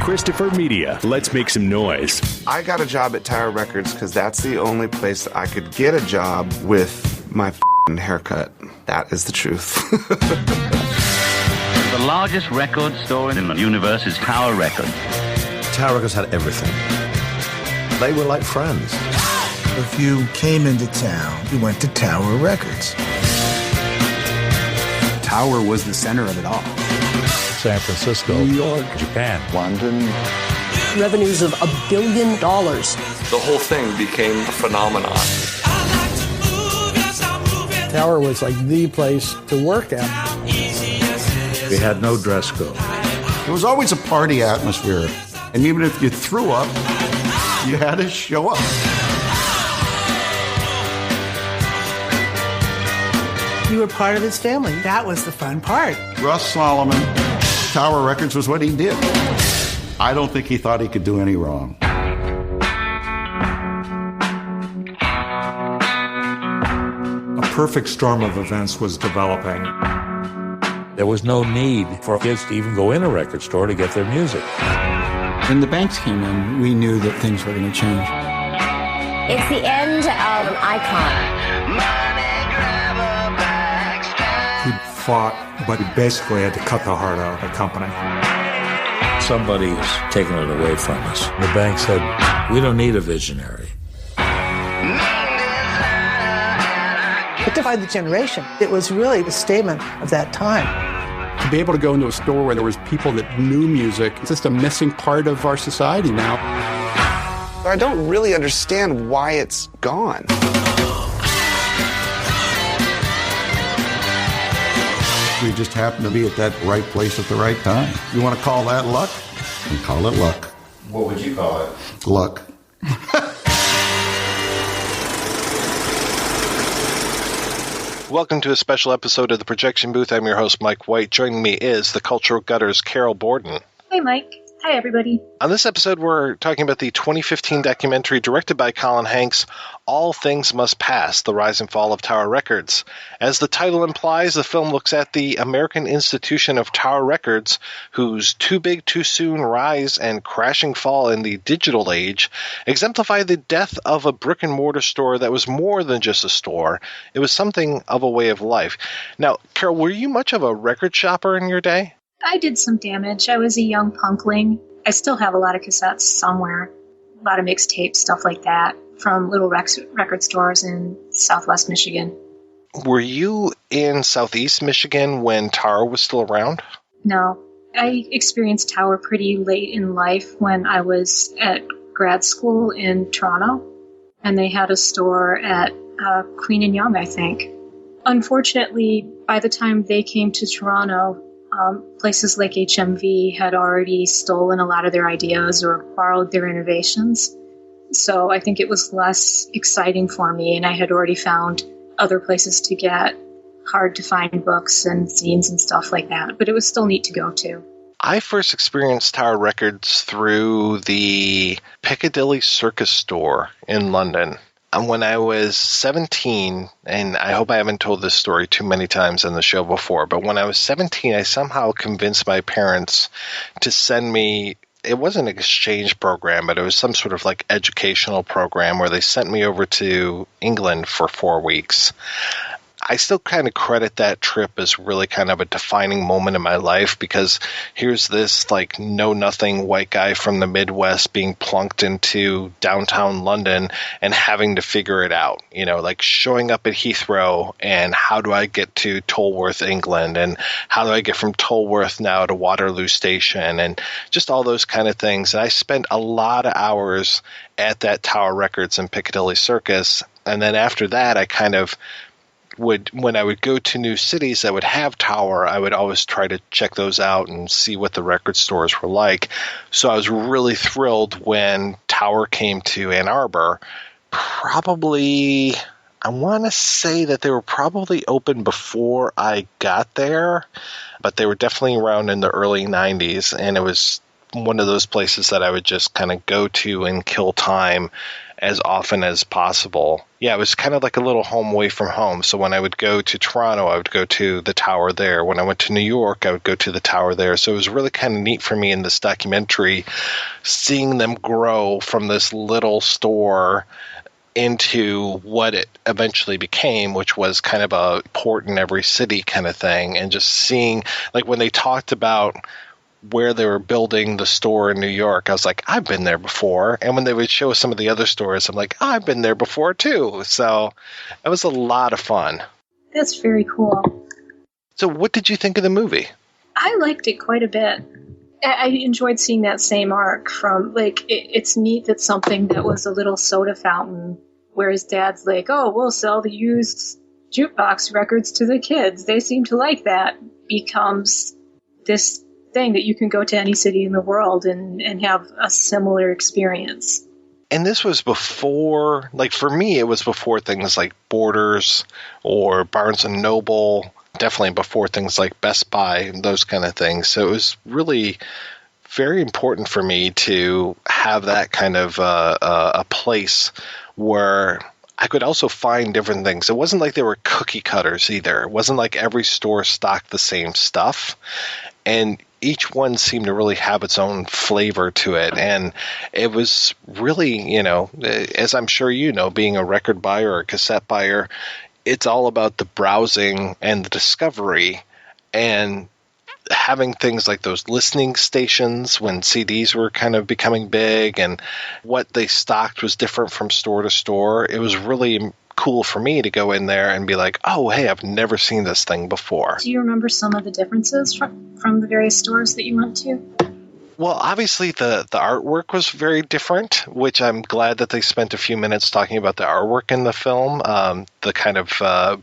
Christopher Media. Let's make some noise. I got a job at Tower Records because that's the only place that I could get a job with my haircut. That is the truth. The largest record store in the universe is Tower Records. Tower Records had everything. They were like friends. If you came into town, you went to Tower Records. Tower was the center of it all. San Francisco, New York, Japan, London. Revenues of $1 billion. The whole thing became a phenomenon. Tower was like the place to work at. We had no dress code. There was always a party atmosphere. And even if you threw up, you had to show up. You were part of his family. That was the fun part. Russ-Solomon, Tower Records was what he did. I don't think he thought he could do any wrong. A perfect storm of events was developing. There was no need for kids to even go in a record store to get their music. When the banks came in, we knew that things were going to change. It's the end of an icon. He fought, but he basically had to cut the heart out of the company. Somebody's taking it away from us. The bank said, we don't need a visionary. It defined the generation. It was really the statement of that time. To be able to go into a store where there was people that knew music, it's just a missing part of our society now. I don't really understand why it's gone. We just happened to be at that right place at the right time. You want to call that luck? And call it luck. What would you call it? Luck. Welcome to a special episode of The Projection Booth. I'm your host, Mike White. Joining me is the Cultural Gutter's Carol-Borden. Hi, Mike. Hi, everybody. On this episode, we're talking about the 2015 documentary directed by Colin Hanks, All Things Must Pass, The Rise and Fall of Tower Records. As the title implies, the film looks at the American institution of Tower Records, whose too big, too soon rise and crashing fall in the digital age exemplify the death of a brick-and-mortar store that was more than just a store. It was something of a way of life. Now, Carol, were you much of a record shopper in your day? I did some damage. I was a young punkling. I still have a lot of cassettes somewhere, a lot of mixtapes, stuff like that, from little record stores in Southwest Michigan. Were you in Southeast Michigan when Tower was still around? No. I experienced Tower pretty late in life when I was at grad school in Toronto, and they had a store at Queen and Yonge, I think. Unfortunately, by the time they came to Toronto, places like HMV had already stolen a lot of their ideas or borrowed their innovations. So I think it was less exciting for me, and I had already found other places to get hard-to-find books and zines and stuff like that. But it was still neat to go to. I first experienced Tower Records through the Piccadilly Circus store in London. When I was 17, and I hope I haven't told this story too many times on the show before, but when I was 17, I somehow convinced my parents to send me, it wasn't an exchange program, but it was some sort of like educational program where they sent me over to England for 4 weeks. I still kind of credit that trip as really kind of a defining moment in my life, because here's this like know-nothing white guy from the Midwest being plunked into downtown London and having to figure it out, you know, like showing up at Heathrow and how do I get to Tolworth, England, and how do I get from Tolworth now to Waterloo Station, and just all those kind of things. And I spent a lot of hours at that Tower Records in Piccadilly Circus, and then after that I kind of when I would go to new cities that would have Tower, I would always try to check those out and see what the record stores were like. So I was really thrilled when Tower came to Ann Arbor. Probably, I want to say that they were probably open before I got there, but they were definitely around in the early 90s, and it was one of those places that I would just kind of go to and kill time as often as possible. Yeah, it was kind of like a little home away from home. So when I would go to Toronto, I would go to the tower there. When I went to New York, I would go to the tower there. So it was really kind of neat for me in this documentary, seeing them grow from this little store into what it eventually became, which was kind of a port in every city kind of thing. And just seeing, like when they talked about where they were building the store in New York, I was like, I've been there before. And when they would show some of the other stores, I'm like, I've been there before too. So it was a lot of fun. That's very cool. So what did you think of the movie? I liked it quite a bit. I enjoyed seeing that same arc from, like, it's neat that something that was a little soda fountain, where his dad's like, oh, we'll sell the used jukebox records to the kids. They seem to like that, becomes this thing that you can go to any city in the world and have a similar experience. And this was before, like for me, it was before things like Borders or Barnes & Noble, definitely before things like Best Buy and those kind of things. So it was really very important for me to have that kind of a place where I could also find different things. It wasn't like they were cookie cutters either. It wasn't like every store stocked the same stuff. And each one seemed to really have its own flavor to it. And it was really, you know, as I'm sure you know, being a record buyer or a cassette buyer, it's all about the browsing and the discovery and having things like those listening stations when CDs were kind of becoming big and what they stocked was different from store to store. It was really cool for me to go in there and be like, oh, hey, I've never seen this thing before. Do you remember some of the differences from the various stores that you went to? Well, obviously the artwork was very different, which I'm glad that they spent a few minutes talking about the artwork in the film, the kind of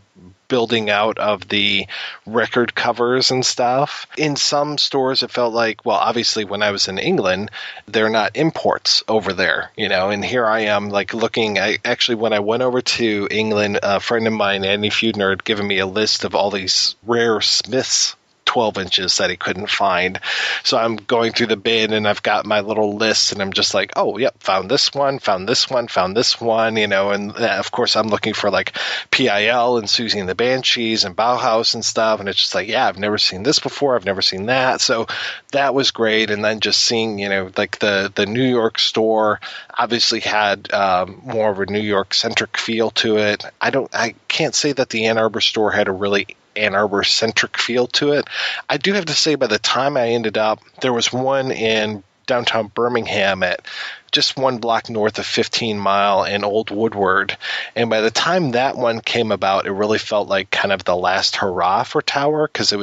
building out of the record covers and stuff. In some stores, it felt like, well, obviously when I was in England, they're not imports over there, you know, and here I am like looking, actually when I went over to England, a friend of mine, Andy Feudner, had given me a list of all these rare Smiths 12 inches that he couldn't find. So I'm going through the bin and I've got my little list and I'm just like, oh, yep, found this one, found this one, found this one, you know, and of course I'm looking for like PIL and Susie and the Banshees and Bauhaus and stuff. And it's just like, yeah, I've never seen this before. I've never seen that. So that was great. And then just seeing, you know, like the New York store obviously had more of a New York centric feel to it. I can't say that the Ann Arbor store had a really Ann Arbor-centric feel to it. I do have to say by the time I ended up, there was one in downtown Birmingham at just one block north of 15 Mile in Old Woodward. And by the time that one came about, it really felt like kind of the last hurrah for Tower because it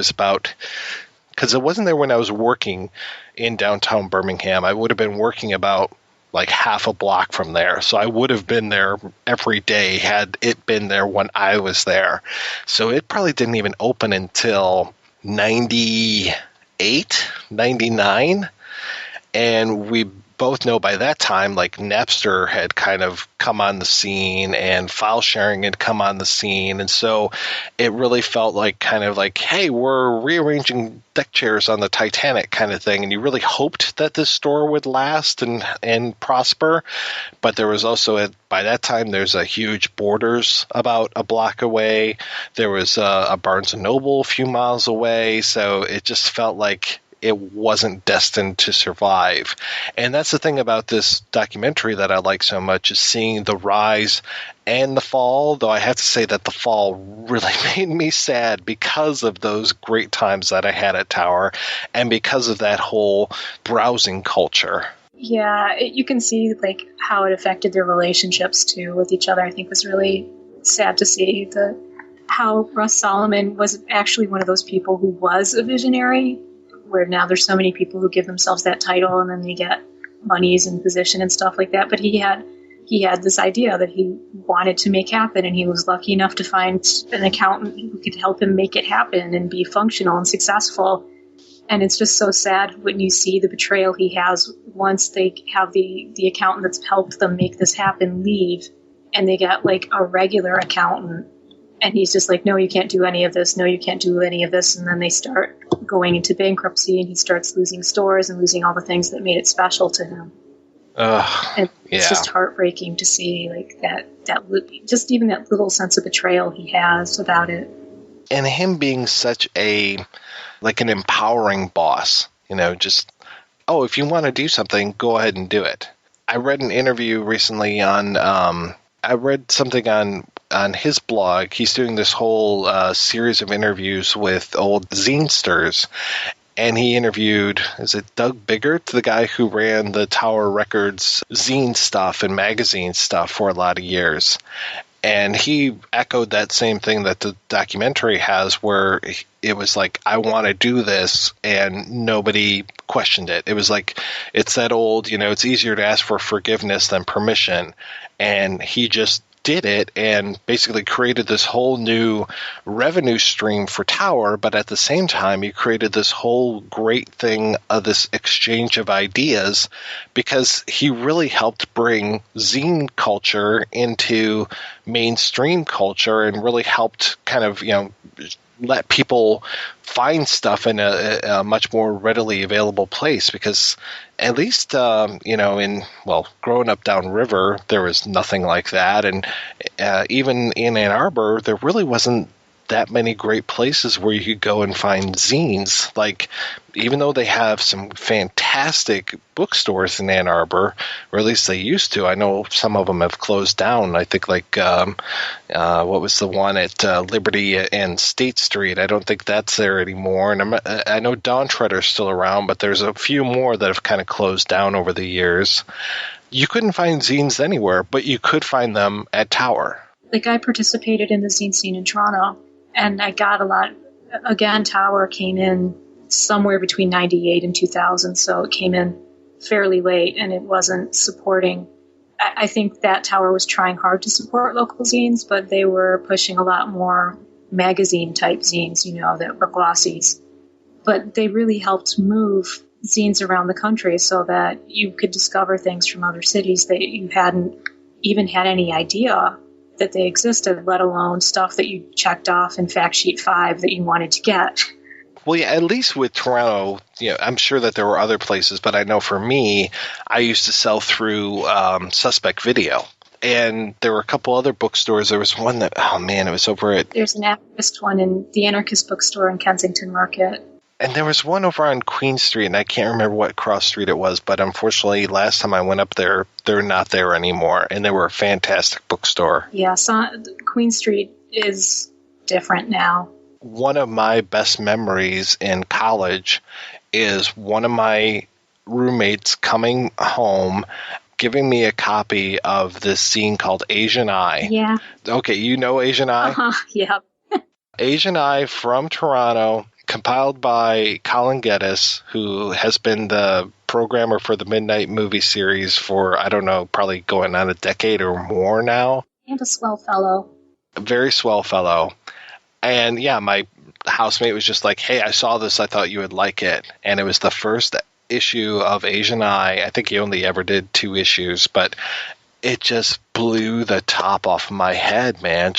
wasn't there when I was working in downtown Birmingham. I would have been working about like half a block from there. So I would have been there every day had it been there when I was there. So it probably didn't even open until 98, 99. And we both know by that time, like Napster had kind of come on the scene and file sharing had come on the scene. And so it really felt like kind of like, hey, we're rearranging deck chairs on the Titanic kind of thing. And you really hoped that this store would last and prosper. But there was also, by that time, there's a huge Borders about a block away. There was a Barnes & Noble a few miles away. So it just felt like it wasn't destined to survive. And that's the thing about this documentary that I like so much is seeing the rise and the fall, though I have to say that the fall really made me sad because of those great times that I had at Tower and because of that whole browsing culture. Yeah, you can see like how it affected their relationships too with each other. I think was really sad to see how Russ-Solomon was actually one of those people who was a visionary, where now there's so many people who give themselves that title and then they get monies and position and stuff like that. But he had this idea that he wanted to make happen, and he was lucky enough to find an accountant who could help him make it happen and be functional and successful. And it's just so sad when you see the betrayal he has once they have the accountant that's helped them make this happen leave, and they get like a regular accountant. And he's just like, no, you can't do any of this. No, you can't do any of this. And then they start going into bankruptcy, and he starts losing stores and losing all the things that made it special to him. And it's just heartbreaking to see like that just even that little sense of betrayal he has about it. And him being such an empowering boss, just, if you want to do something, go ahead and do it. I read an interview recently I read something on his blog. He's doing this whole series of interviews with old zinesters. And he interviewed, is it Doug Biggert, the guy who ran the Tower Records zine stuff and magazine stuff for a lot of years. And he echoed that same thing that the documentary has, where it was like, I want to do this, and nobody questioned it. It was like, it's that old, it's easier to ask for forgiveness than permission. And he just did it and basically created this whole new revenue stream for Tower, but at the same time he created this whole great thing of this exchange of ideas, because he really helped bring zine culture into mainstream culture and really helped kind of let people find stuff in a much more readily available place, because at least, growing up downriver, there was nothing like that. And even in Ann Arbor, there really wasn't that many great places where you could go and find zines. Like, even though they have some fantastic bookstores in Ann Arbor, or at least they used to, I know some of them have closed down. I think what was the one at Liberty and State Street? I don't think that's there anymore. And I know Dawn Treader's still around, but there's a few more that have kind of closed down over the years. You couldn't find zines anywhere, but you could find them at Tower. Like, I participated in the zine scene in Toronto, and I got a lot. Again, Tower came in somewhere between 98 and 2000, so it came in fairly late, and it wasn't supporting. I think that Tower was trying hard to support local zines, but they were pushing a lot more magazine-type zines, that were glossies. But they really helped move zines around the country so that you could discover things from other cities that you hadn't even had any idea that they existed, let alone stuff that you checked off in factsheet-5 that you wanted to get. Well, yeah, at least with Toronto, I'm sure that there were other places, but I know for me, I used to sell through Suspect Video. And there were a couple other bookstores. There was one that, it was over at... There's an anarchist one in the Anarchist Bookstore in Kensington Market. And there was one over on Queen Street, and I can't remember what cross street it was, but unfortunately, last time I went up there, they're not there anymore, and they were a fantastic bookstore. Yeah, so Queen Street is different now. One of my best memories in college is one of my roommates coming home, giving me a copy of this zine called Asian Eye. Yeah. Okay, you know Asian Eye? Uh-huh, yeah. Asian Eye from Toronto, compiled by Colin Geddes, who has been the programmer for the Midnight movie series for, I don't know, probably going on a decade or more now. And a swell fellow. A very swell fellow. And yeah, my housemate was just like, hey, I saw this, I thought you would like it. And it was the first issue of Asian Eye. I think he only ever did 2 issues, but it just blew the top off my head, man.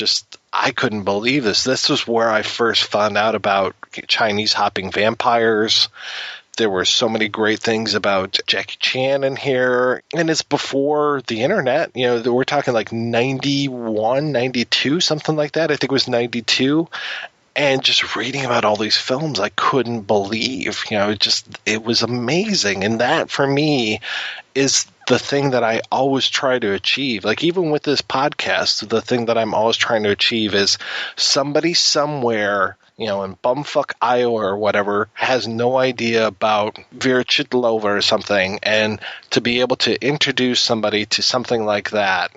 I couldn't believe this. This was where I first found out about Chinese hopping vampires. There were so many great things about Jackie Chan in here. And it's before the internet. We're talking like 91, 92, something like that. I think it was 92. And just reading about all these films, I couldn't believe. It was amazing. And that, for me, is the thing that I always try to achieve. Like, even with this podcast, the thing that I'm always trying to achieve is somebody somewhere, in bumfuck Iowa or whatever, has no idea about Vera Chitlova or something, and to be able to introduce somebody to something like that,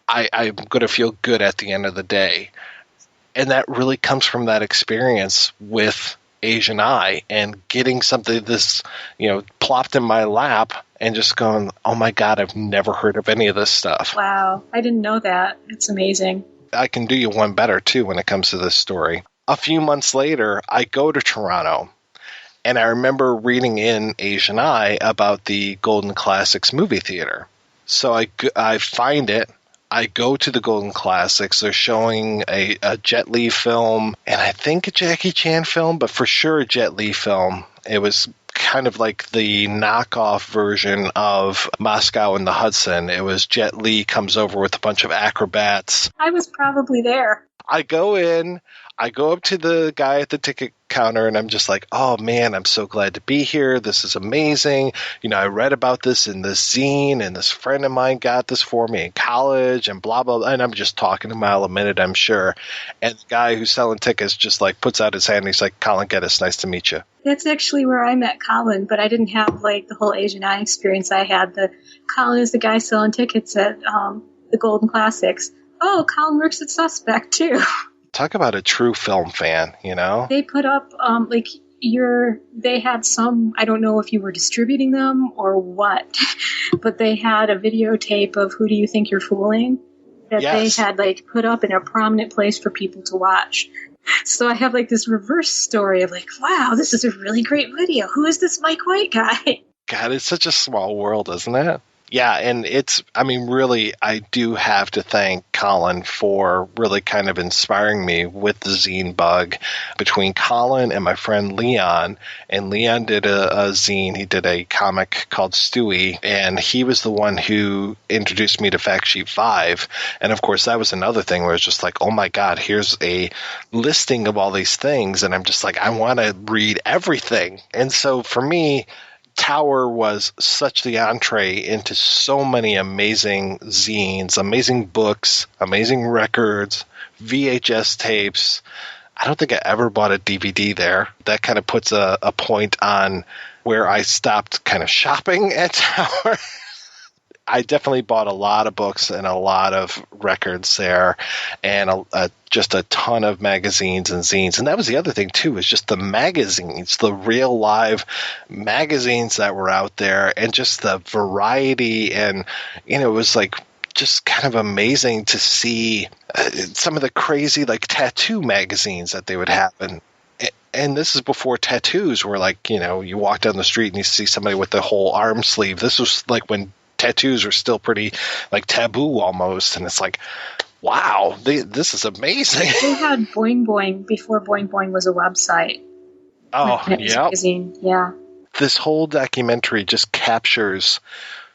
I'm going to feel good at the end of the day. And that really comes from that experience with Asian Eye and getting something this, plopped in my lap and just going, oh my God, I've never heard of any of this stuff. Wow, I didn't know that. It's amazing. I can do you one better, too, when it comes to this story. A few months later, I go to Toronto, and I remember reading in Asian Eye about the Golden Classics movie theater. So I find it. I go to the Golden Classics. They're showing a Jet Li film, and I think a Jackie Chan film, but for sure a Jet Li film. It was kind of like the knockoff version of Moscow and the Hudson. It was Jet Li comes over with a bunch of acrobats. I was probably there. I go in, I go up to the guy at the ticket counter, and I'm just like, oh man, I'm so glad to be here. This is amazing. You know, I read about this in this zine, and this friend of mine got this for me in college, and blah, blah, blah. And I'm just talking a mile a minute, I'm sure. And the guy who's selling tickets just like puts out his hand, and he's like, Colin-Geddes, nice to meet you. That's actually where I met Colin, but I didn't have like the whole Asian Eye experience I had. Colin is the guy selling tickets at the Golden Classics. Oh, Colin works at Suspect too. Talk about a true film fan, you know? They put up they had some, I don't know if you were distributing them or what, but they had a videotape of Who Do You Think You're Fooling that They had like put up in a prominent place for people to watch. So I have like this reverse story of like, wow, this is a really great video. Who is this Mike White guy? God, it's such a small world, isn't it? Yeah, and really, I do have to thank Colin for really kind of inspiring me with the zine bug. Between Colin and my friend Leon, and Leon did a zine, he did a comic called Stewie, and he was the one who introduced me to Factsheet-5. And of course, that was another thing where it's just like, oh my God, here's a listing of all these things, and I'm just like, I want to read everything. And so for me, Tower was such the entree into so many amazing zines, amazing books, amazing records, VHS tapes. I don't think I ever bought a DVD there. That kind of puts a point on where I stopped kind of shopping at Tower. I definitely bought a lot of books and a lot of records there, and just a ton of magazines and zines. And that was the other thing, too, is just the magazines, the real live magazines that were out there, and just the variety. And, you know, it was like just kind of amazing to see some of the crazy, like, tattoo magazines that they would have. And this is before tattoos were like, you know, you walk down the street and you see somebody with the whole arm sleeve. This was like when tattoos were still pretty like taboo almost, and it's like, wow, this is amazing. They had Boing Boing before Boing Boing was a website. Oh, yeah. Yeah. This whole documentary just captures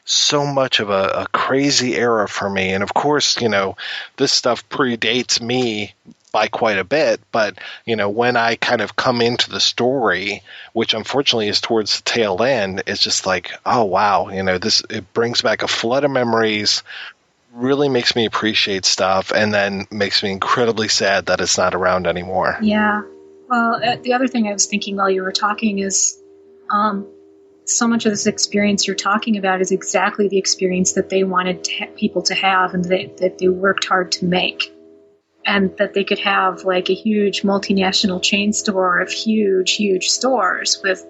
so much of a crazy era for me. And of course, you know, this stuff predates me by quite a bit, but you know, when I kind of come into the story, which unfortunately is towards the tail end, it's just like, oh wow, you know, it brings back a flood of memories, really makes me appreciate stuff, and then makes me incredibly sad that it's not around anymore. Yeah. Well, the other thing I was thinking while you were talking is so much of this experience you're talking about is exactly the experience that they wanted people to have, and that they worked hard to make. And that they could have like a huge multinational chain store of huge, huge stores with,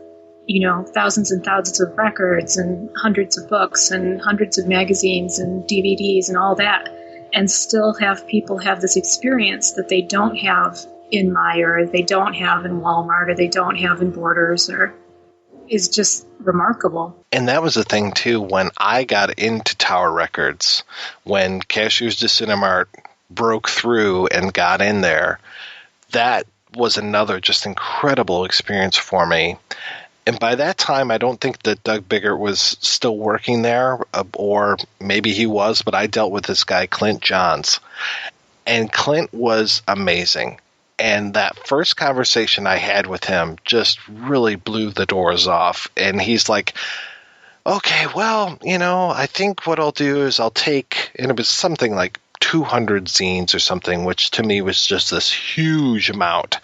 you know, thousands and thousands of records and hundreds of books and hundreds of magazines and DVDs and all that, and still have people have this experience that they don't have in Meijer, they don't have in Walmart, or they don't have in Borders, or is just remarkable. And that was the thing too, when I got into Tower Records, when Cashiers de Cinemark broke through and got in there, that was another just incredible experience for me. And by that time, I don't think that Doug Biggert was still working there, or maybe he was, but I dealt with this guy, Clint Johns. And Clint was amazing. And that first conversation I had with him just really blew the doors off. And he's like, okay, well, you know, I think what I'll do is I'll take, and it was something like 200 zines or something, which to me was just this huge amount.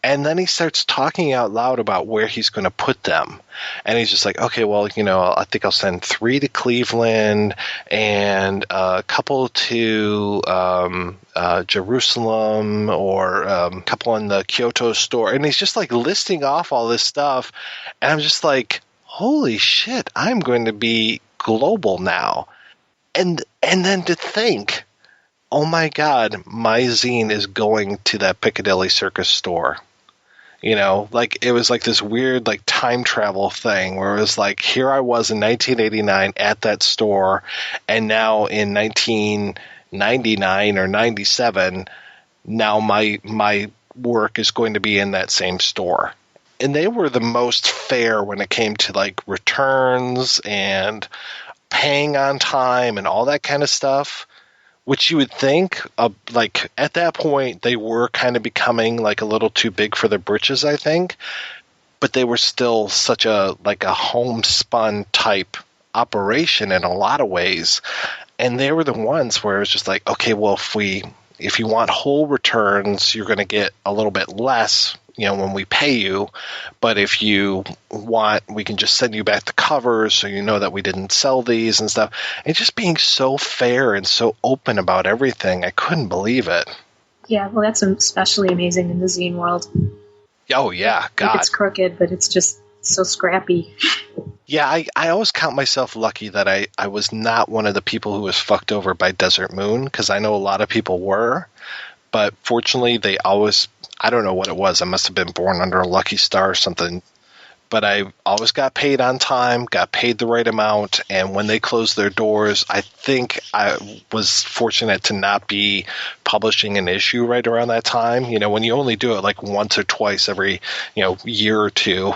And then he starts talking out loud about where he's going to put them. And he's just like, okay, well, you know, I think I'll send 3 to Cleveland and a couple to Jerusalem, or a couple in the Kyoto store. And he's just like listing off all this stuff. And I'm just like, holy shit, I'm going to be global now. And then to think, oh my God, my zine is going to that Piccadilly Circus store. You know, like it was like this weird like time travel thing where it was like, here I was in 1989 at that store, and now in 99 or 97, now my work is going to be in that same store. And they were the most fair when it came to like returns and paying on time and all that kind of stuff, which you would think like at that point they were kind of becoming like a little too big for their britches, I think. But they were still such a homespun type operation in a lot of ways. And they were the ones where it was just like, okay, well, if you want whole returns, you're going to get a little bit less, when we pay you. But if you want, we can just send you back the covers so you know that we didn't sell these and stuff. And just being so fair and so open about everything, I couldn't believe it. Yeah, well, that's especially amazing in the zine world. Oh, yeah, God. Like it's crooked, but it's just so scrappy. Yeah, I always count myself lucky that I was not one of the people who was fucked over by Desert Moon, because I know a lot of people were. But fortunately, they always, I don't know what it was. I must have been born under a lucky star or something. But I always got paid on time, got paid the right amount, and when they closed their doors, I think I was fortunate to not be publishing an issue right around that time. When you only do it like once or twice every, year or two,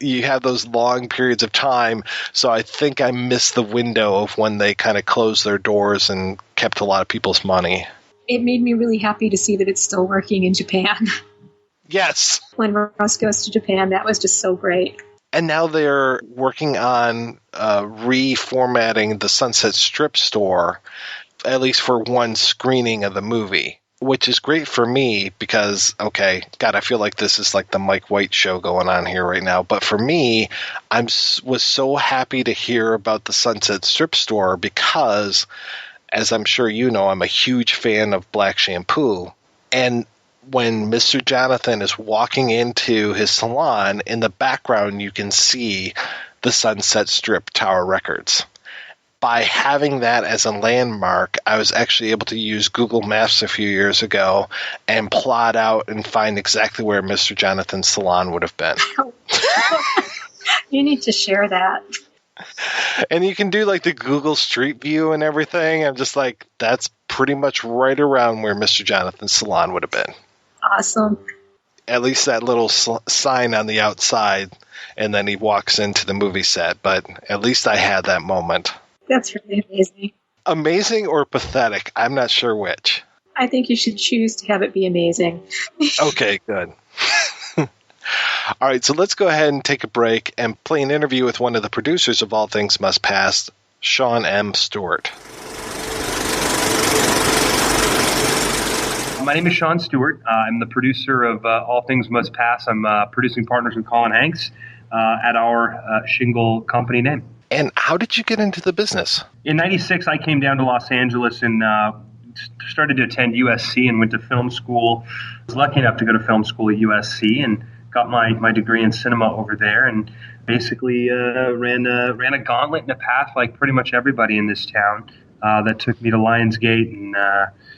you have those long periods of time. So I think I missed the window of when they kind of closed their doors and kept a lot of people's money. It made me really happy to see that it's still working in Japan. Yes. When Russ goes to Japan, that was just so great. And now they're working on reformatting the Sunset Strip store, at least for one screening of the movie, which is great for me because, okay, God, I feel like this is like the Mike White show going on here right now. But for me, was so happy to hear about the Sunset Strip store because, as I'm sure you know, I'm a huge fan of Black Shampoo. And when Mr. Jonathan is walking into his salon, in the background you can see the Sunset Strip Tower Records. By having that as a landmark, I was actually able to use Google Maps a few years ago and plot out and find exactly where Mr. Jonathan's salon would have been. You need to share that. And you can do like the Google Street View and everything. I'm just like, that's pretty much right around where Mr. Jonathan's salon would have been. Awesome. At least that little sign on the outside, and then he walks into the movie set. But at least I had that moment. That's really amazing. Amazing or pathetic? I'm not sure which. I think you should choose to have it be amazing. Okay, good. All right, so let's go ahead and take a break and play an interview with one of the producers of All Things Must Pass, Sean M. Stewart. My name is Sean-Stuart. I'm the producer of All Things Must Pass. I'm producing partners with Colin Hanks at our shingle company name. And how did you get into the business? In 96, I came down to Los Angeles and started to attend USC and went to film school. I was lucky enough to go to film school at USC and got my degree in cinema over there and basically ran a gauntlet and a path like pretty much everybody in this town that took me to Lionsgate and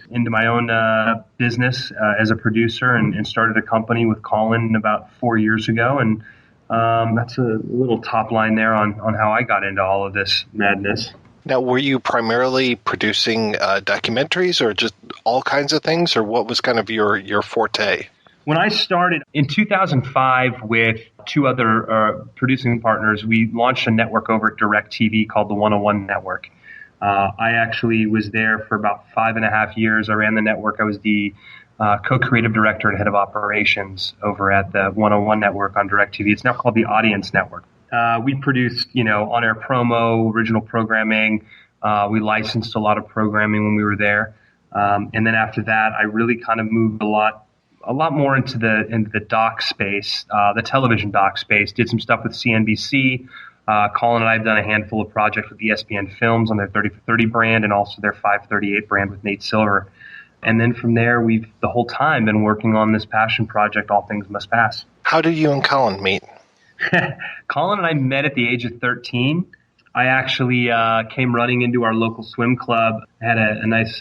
into my own business as a producer and started a company with Colin about 4 years ago. And that's a little top line there on how I got into all of this madness. Now, were you primarily producing documentaries or just all kinds of things, or what was kind of your forte? When I started in 2005 with two other producing partners, we launched a network over at DirecTV called the 101 Network. I actually was there for about 5.5 years. I ran the network. I was the co-creative director and head of operations over at the 101 Network on DirecTV. It's now called the Audience Network. We produced, on-air promo, original programming. We licensed a lot of programming when we were there. And then after that, I really kind of moved a lot more into the doc space, the television doc space. Did some stuff with CNBC. Colin and I have done a handful of projects with ESPN Films on their 30 for 30 brand and also their 538 brand with Nate Silver. And then from there, we've the whole time been working on this passion project, All Things Must Pass. How did you and Colin meet? Colin and I met at the age of 13. I actually came running into our local swim club, had a nice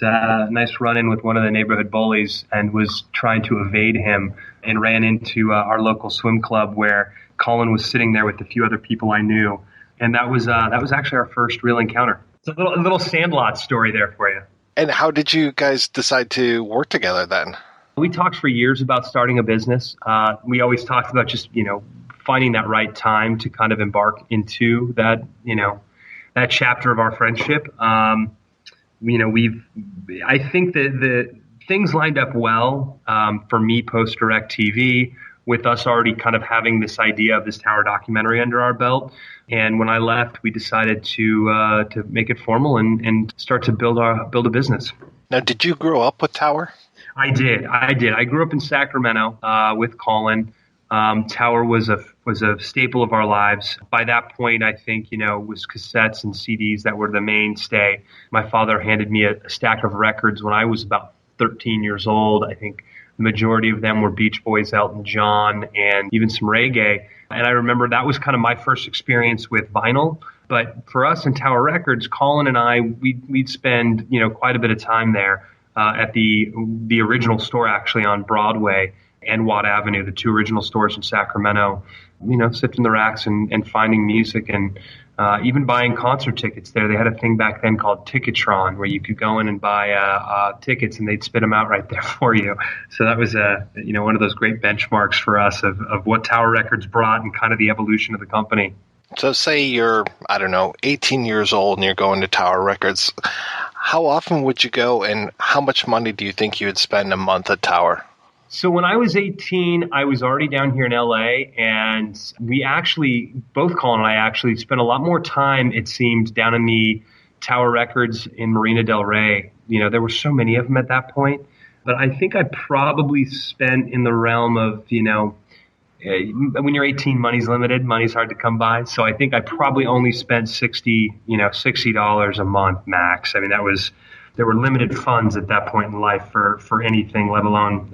run-in with one of the neighborhood bullies and was trying to evade him and ran into our local swim club where Colin was sitting there with a few other people I knew. And that was actually our first real encounter. It's a little Sandlot story there for you. And how did you guys decide to work together then? We talked for years about starting a business. We always talked about just, finding that right time to kind of embark into that, that chapter of our friendship. I think that the things lined up well for me post DirecTV, with us already kind of having this idea of this Tower documentary under our belt. And when I left, we decided to make it formal and start to build a business. Now, did you grow up with Tower? I did. I grew up in Sacramento with Colin. Tower was a staple of our lives. By that point, I think, it was cassettes and CDs that were the mainstay. My father handed me a stack of records when I was about 13 years old. I think the majority of them were Beach Boys, Elton-John, and even some reggae. And I remember that was kind of my first experience with vinyl. But for us in Tower Records, Colin and I, we'd spend, quite a bit of time there at the original store actually on Broadway and Watt Avenue, the two original stores in Sacramento, sifting the racks and finding music and even buying concert tickets there. They had a thing back then called Ticketron where you could go in and buy tickets and they'd spit them out right there for you. So that was one of those great benchmarks for us of what Tower Records brought and kind of the evolution of the company. So say you're, 18 years old and you're going to Tower Records. How often would you go and how much money do you think you would spend a month at Tower? So when I was 18, I was already down here in LA, and we actually, both Colin and I actually spent a lot more time, it seemed, down in the Tower Records in Marina del Rey. There were so many of them at that point, but I think I probably spent in the realm of, when you're 18, money's limited, money's hard to come by. So I think I probably only spent $60 a month max. I mean, there were limited funds at that point in life for anything, let alone,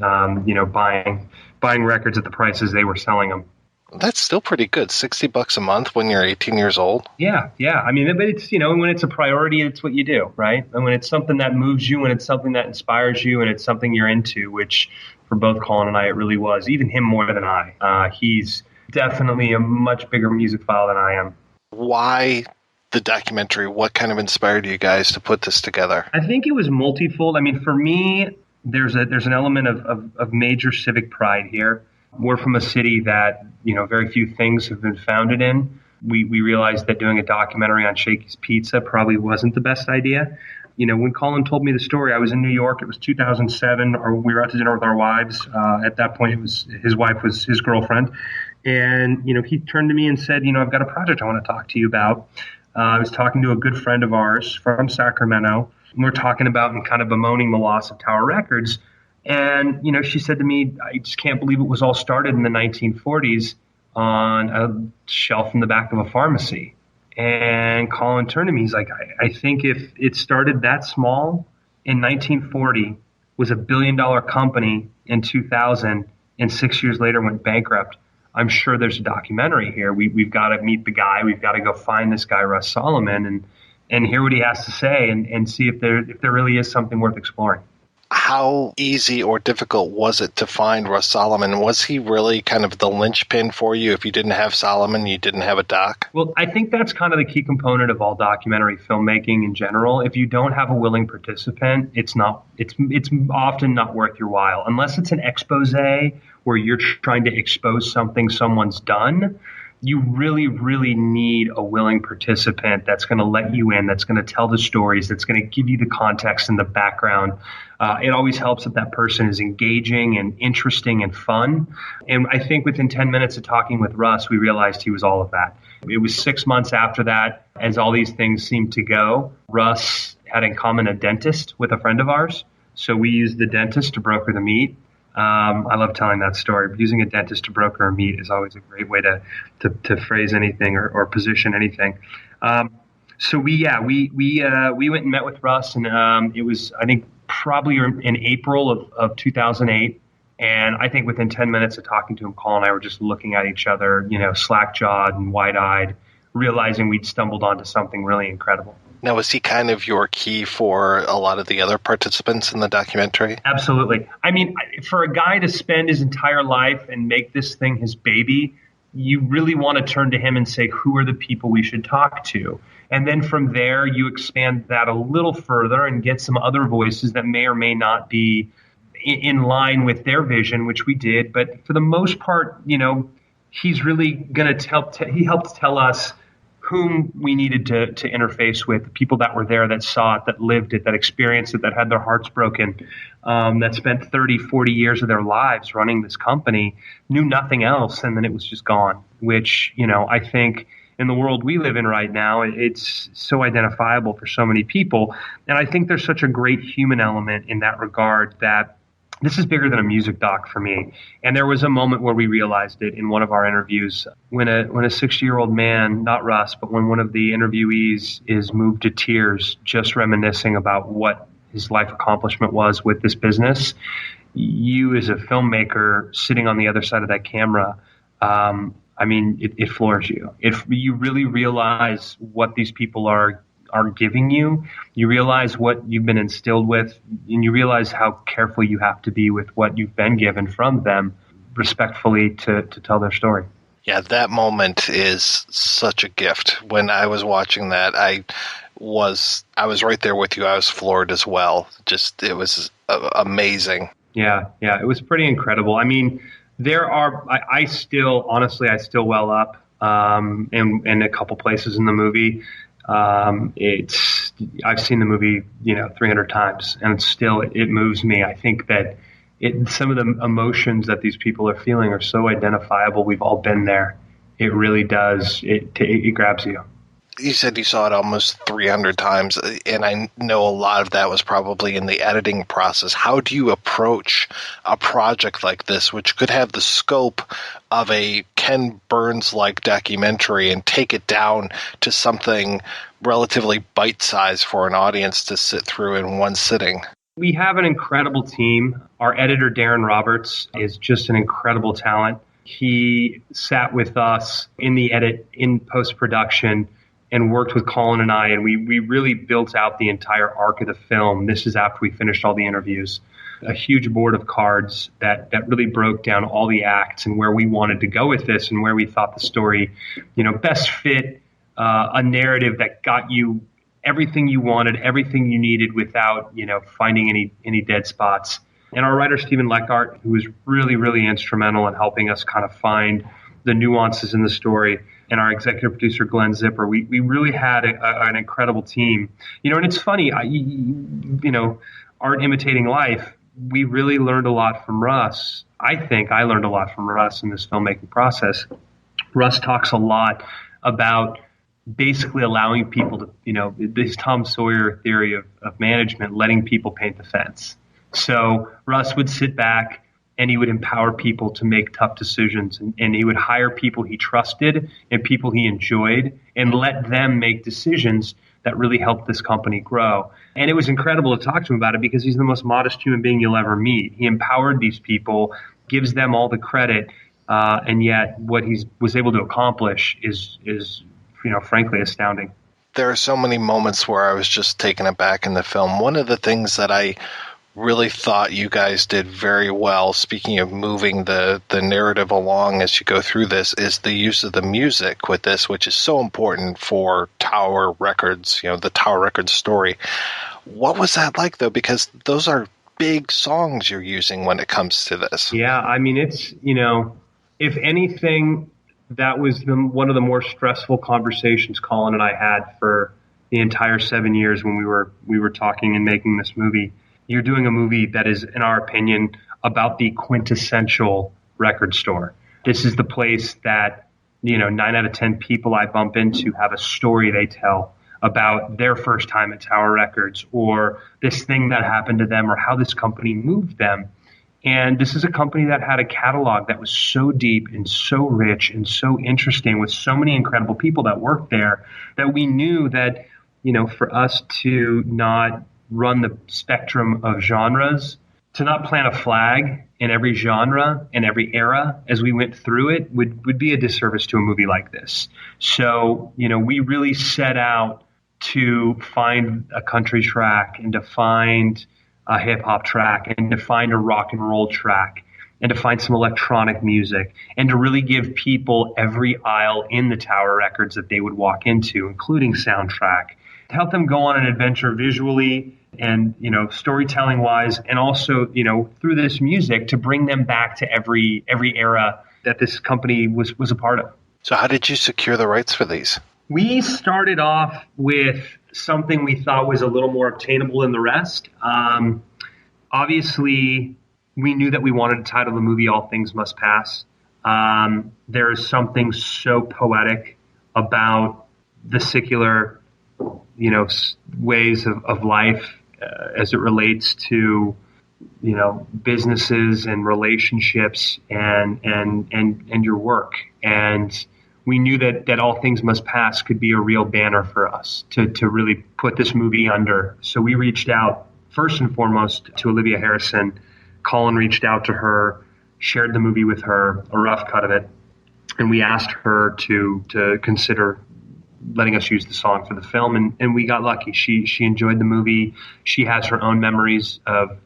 buying records at the prices they were selling them. That's still pretty good. $60 a month when you're 18 years old. Yeah. I mean, but it's, when it's a priority, it's what you do, right? And when it's something that moves you, when it's something that inspires you, and it's something you're into, which for both Colin and I, it really was. Even him more than I. He's definitely a much bigger musicophile than I am. Why the documentary? What kind of inspired you guys to put this together? I think it was multifold. I mean, for me, there's an element of major civic pride here. We're from a city that, very few things have been founded in. We realized that doing a documentary on Shakey's Pizza probably wasn't the best idea. When Colin told me the story, I was in New York. It was 2007, or we were out to dinner with our wives. At that point, it was his wife was his girlfriend. And, he turned to me and said, I've got a project I want to talk to you about. I was talking to a good friend of ours from Sacramento. And we're talking about and kind of bemoaning the loss of Tower Records. And, she said to me, I just can't believe it was all started in the 1940s on a shelf in the back of a pharmacy. And Colin turned to me. He's like, I think if it started that small in 1940, was a $1 billion company in 2000, and 6 years later went bankrupt, I'm sure there's a documentary here. We've got to meet the guy. We've got to go find this guy, Russ-Solomon, and hear what he has to say and see if there really is something worth exploring. How easy or difficult was it to find Russ-Solomon? Was he really kind of the linchpin for you? If you didn't have Solomon, you didn't have a doc? Well, I think that's kind of the key component of all documentary filmmaking in general. If you don't have a willing participant, it's often not worth your while. Unless it's an expose where you're trying to expose something someone's done, you really, really need a willing participant that's going to let you in, that's going to tell the stories, that's going to give you the context and the background. It always helps that person is engaging and interesting and fun. And I think within 10 minutes of talking with Russ, we realized he was all of that. It was 6 months after that, as all these things seemed to go. Russ had in common a dentist with a friend of ours. So we used the dentist to broker the meet. I love telling that story. But using a dentist to broker a meet is always a great way to phrase anything or position anything. So we went and met with Russ, and it was, I think, probably in April of 2008. And I think within 10 minutes of talking to him, Colin and I were just looking at each other, slack-jawed and wide-eyed, realizing we'd stumbled onto something really incredible. Now, was he kind of your key for a lot of the other participants in the documentary? Absolutely. I mean, for a guy to spend his entire life and make this thing his baby, you really want to turn to him and say, who are the people we should talk to? And then from there, you expand that a little further and get some other voices that may or may not be in line with their vision, which we did. But for the most part, he's really going to he helped tell us whom we needed to interface with, the people that were there, that saw it, that lived it, that experienced it, that had their hearts broken, that spent 30, 40 years of their lives running this company, knew nothing else, and then it was just gone, which, I think in the world we live in right now, it's so identifiable for so many people. And I think there's such a great human element in that regard that this is bigger than a music doc for me. And there was a moment where we realized it in one of our interviews when a 60-year-old man, not Russ, but when one of the interviewees is moved to tears just reminiscing about what his life accomplishment was with this business, you as a filmmaker sitting on the other side of that camera, it floors you. If you really realize what these people are giving you, you realize what you've been instilled with, and you realize how careful you have to be with what you've been given from them, respectfully to tell their story. Yeah, that moment is such a gift. When I was watching that, I was right there with you. I was floored as well. It was amazing. Yeah, it was pretty incredible. I still well up in a couple places in the movie. I've seen the movie, 300 times, and it moves me. I think that some of the emotions that these people are feeling are so identifiable. We've all been there. It really does. It grabs you. You said you saw it almost 300 times, and I know a lot of that was probably in the editing process. How do you approach a project like this, which could have the scope of a Ken Burns-like documentary, and take it down to something relatively bite-sized for an audience to sit through in one sitting? We have an incredible team. Our editor, Darren Roberts, is just an incredible talent. He sat with us in the edit, in post-production, and worked with Colin and I, and we really built out the entire arc of the film. This is after we finished all the interviews. A huge board of cards that really broke down all the acts and where we wanted to go with this and where we thought the story, best fit a narrative that got you everything you wanted, everything you needed without, finding any dead spots. And our writer, Steven-Leckart, who was really, really instrumental in helping us kind of find the nuances in the story, and our executive producer, Glenn Zipper. We really had an incredible team. And it's funny, art imitating life, we really learned a lot from Russ. I think I learned a lot from Russ in this filmmaking process. Russ talks a lot about basically allowing people to, this Tom Sawyer theory of management, letting people paint the fence. So Russ would sit back and he would empower people to make tough decisions. And he would hire people he trusted and people he enjoyed and let them make decisions that really helped this company grow. And it was incredible to talk to him about it because he's the most modest human being you'll ever meet. He empowered these people, gives them all the credit, and yet what he was able to accomplish is frankly astounding. There are so many moments where I was just taken aback in the film. One of the things that I really thought you guys did very well, speaking of moving the narrative along as you go through this, is the use of the music with this, which is so important for Tower Records, the Tower Records story. What was that like, though? Because those are big songs you're using when it comes to this. Yeah, it's, if anything, that was one of the more stressful conversations Colin and I had for the entire 7 years when we were talking and making this movie. You're doing a movie that is, in our opinion, about the quintessential record store. This is the place that, 9 out of 10 people I bump into have a story they tell about their first time at Tower Records or this thing that happened to them or how this company moved them. And this is a company that had a catalog that was so deep and so rich and so interesting with so many incredible people that worked there that we knew that, for us to not run the spectrum of genres, to not plant a flag in every genre and every era as we went through it would be a disservice to a movie like this. So, we really set out to find a country track and to find a hip hop track and to find a rock and roll track and to find some electronic music, and to really give people every aisle in the Tower Records that they would walk into, including soundtrack, to help them go on an adventure visually and, storytelling wise, and also, through this music to bring them back to every era that this company was a part of. So how did you secure the rights for these? We started off with something we thought was a little more obtainable than the rest. Obviously, we knew that we wanted to title the movie All Things Must Pass. There is something so poetic about the secular, ways of life as it relates to, businesses and relationships and your work. And we knew that All Things Must Pass could be a real banner for us to really put this movie under. So we reached out first and foremost to Olivia Harrison. Colin reached out to her, shared the movie with her, a rough cut of it, and we asked her to consider letting us use the song for the film, and we got lucky. She enjoyed the movie. She has her own memories of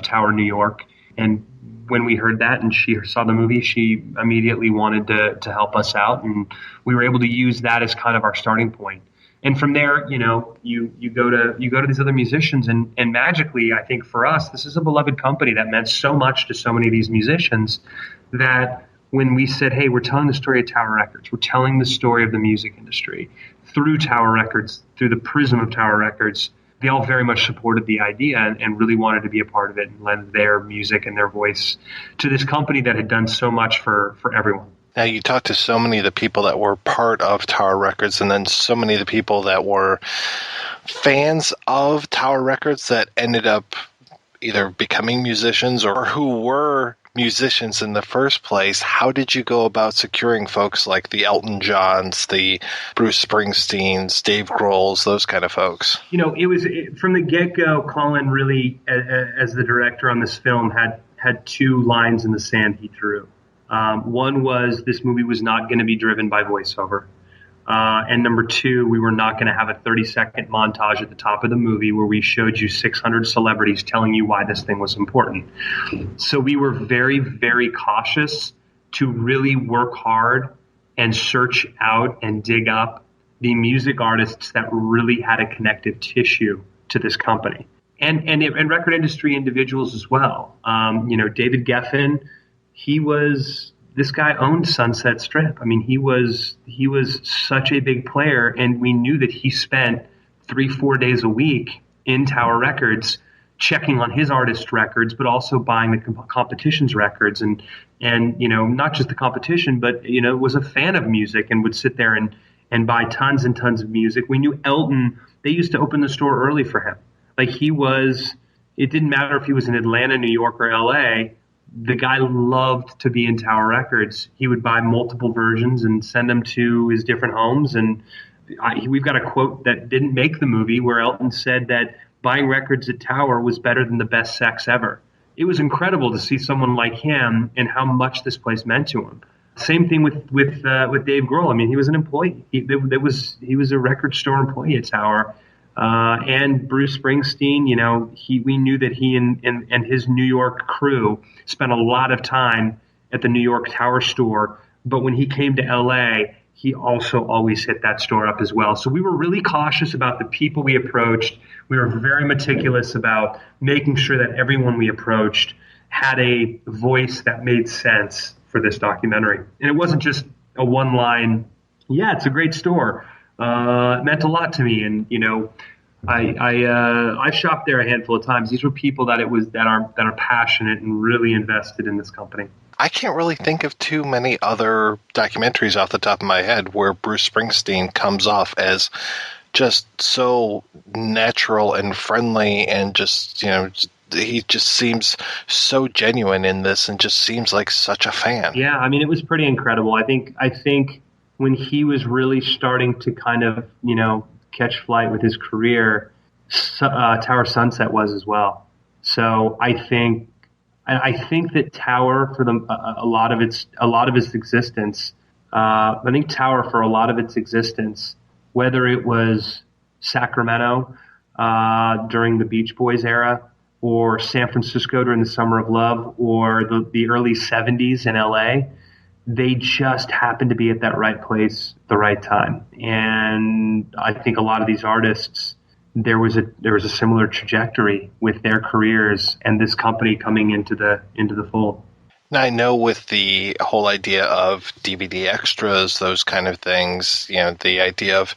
Tower, New York, and when we heard that and she saw the movie, she immediately wanted to help us out, and we were able to use that as kind of our starting point. And from there, you go to these other musicians, and magically, I think for us, this is a beloved company that meant so much to so many of these musicians that when we said, hey, we're telling the story of Tower Records, we're telling the story of the music industry through Tower Records, through the prism of Tower Records, they all very much supported the idea and really wanted to be a part of it and lend their music and their voice to this company that had done so much for everyone. Now, you talked to so many of the people that were part of Tower Records, and then so many of the people that were fans of Tower Records that ended up either becoming musicians or who were musicians in the first place. How did you go about securing folks like the Elton-Johns, the Bruce Springsteens, Dave-Grohls, those kind of folks? It was from the get-go, Colin really, as the director on this film, had two lines in the sand he drew. One was this movie was not going to be driven by voiceover. And number two, we were not going to have a 30-second montage at the top of the movie where we showed you 600 celebrities telling you why this thing was important. So we were very, very cautious to really work hard and search out and dig up the music artists that really had a connective tissue to this company. And record industry individuals as well. David Geffen, this guy owned Sunset Strip. I mean, he was such a big player, and we knew that he spent 3-4 days a week in Tower Records checking on his artist records, but also buying the competition's records and not just the competition, but was a fan of music and would sit there and buy tons and tons of music. We knew Elton, they used to open the store early for him. Like it didn't matter if he was in Atlanta, New York, or LA. The guy loved to be in Tower Records. He would buy multiple versions and send them to his different homes. And we've got a quote that didn't make the movie where Elton said that buying records at Tower was better than the best sex ever. It was incredible to see someone like him and how much this place meant to him. Same thing with Dave Grohl. I mean, he was an employee. He was a record store employee at Tower. And Bruce Springsteen, we knew that he and his New York crew spent a lot of time at the New York Tower store. But when he came to LA, he also always hit that store up as well. So we were really cautious about the people we approached. We were very meticulous about making sure that everyone we approached had a voice that made sense for this documentary. And it wasn't just a one-line, yeah, it's a great store. It meant a lot to me, and I shopped there a handful of times. These were people that are passionate and really invested in this company. I can't really think of too many other documentaries off the top of my head where Bruce Springsteen comes off as just so natural and friendly, and he just seems so genuine in this, and just seems like such a fan. Yeah, I mean, it was pretty incredible. I think when he was really starting to kind of, catch flight with his career, Tower Sunset was as well. So I think that Tower, for a lot of its existence, I think Tower for a lot of its existence, whether it was Sacramento during the Beach Boys era, or San Francisco during the Summer of Love, or the early 70s in LA. They just happened to be at that right place at the right time. And I think a lot of these artists, there was a similar trajectory with their careers and this company coming into the fold. Now, I know with the whole idea of DVD extras, those kind of things, the idea of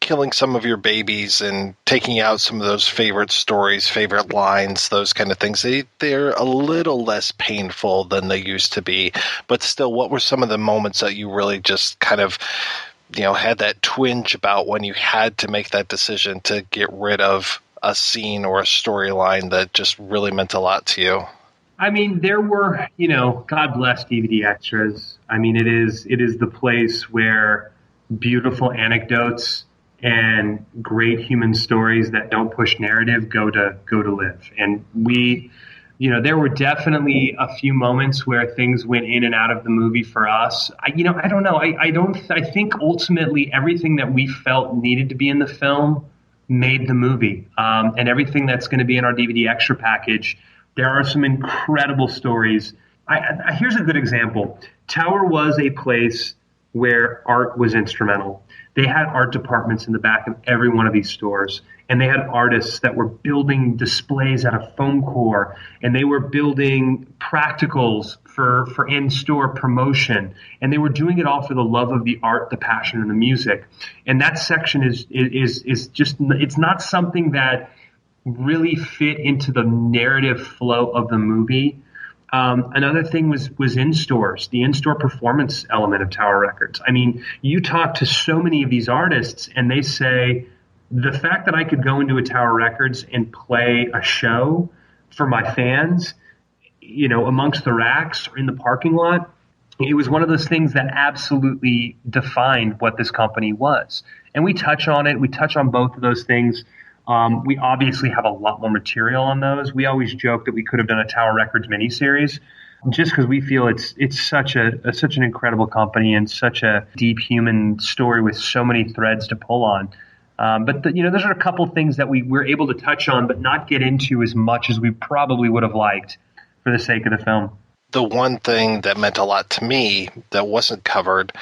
killing some of your babies and taking out some of those favorite stories, favorite lines, those kind of things, they're a little less painful than they used to be. But still, what were some of the moments that you really just kind of, had that twinge about when you had to make that decision to get rid of a scene or a storyline that just really meant a lot to you? I mean, there were, God bless DVD extras. I mean, it is the place where beautiful anecdotes and great human stories that don't push narrative go to live. And we, there were definitely a few moments where things went in and out of the movie for us. I don't know. I think ultimately everything that we felt needed to be in the film made the movie. And everything that's going to be in our DVD extra package, there are some incredible stories. Here's a good example. Tower was a place where art was instrumental. They had art departments in the back of every one of these stores, and they had artists that were building displays out of foam core, and they were building practicals for in-store promotion, and they were doing it all for the love of the art, the passion, and the music. And that section is just, it's not something that really fit into the narrative flow of the movie. Another thing was in stores, the in-store performance element of Tower Records. I mean, you talk to so many of these artists and they say, the fact that I could go into a Tower Records and play a show for my fans, amongst the racks or in the parking lot, it was one of those things that absolutely defined what this company was. And we touch on it. We touch on both of those things. We obviously have a lot more material on those. We always joke that we could have done a Tower Records miniseries, just because we feel it's such an incredible company and such a deep human story with so many threads to pull on. But those are a couple things that we were able to touch on, but not get into as much as we probably would have liked for the sake of the film. The one thing that meant a lot to me that wasn't covered,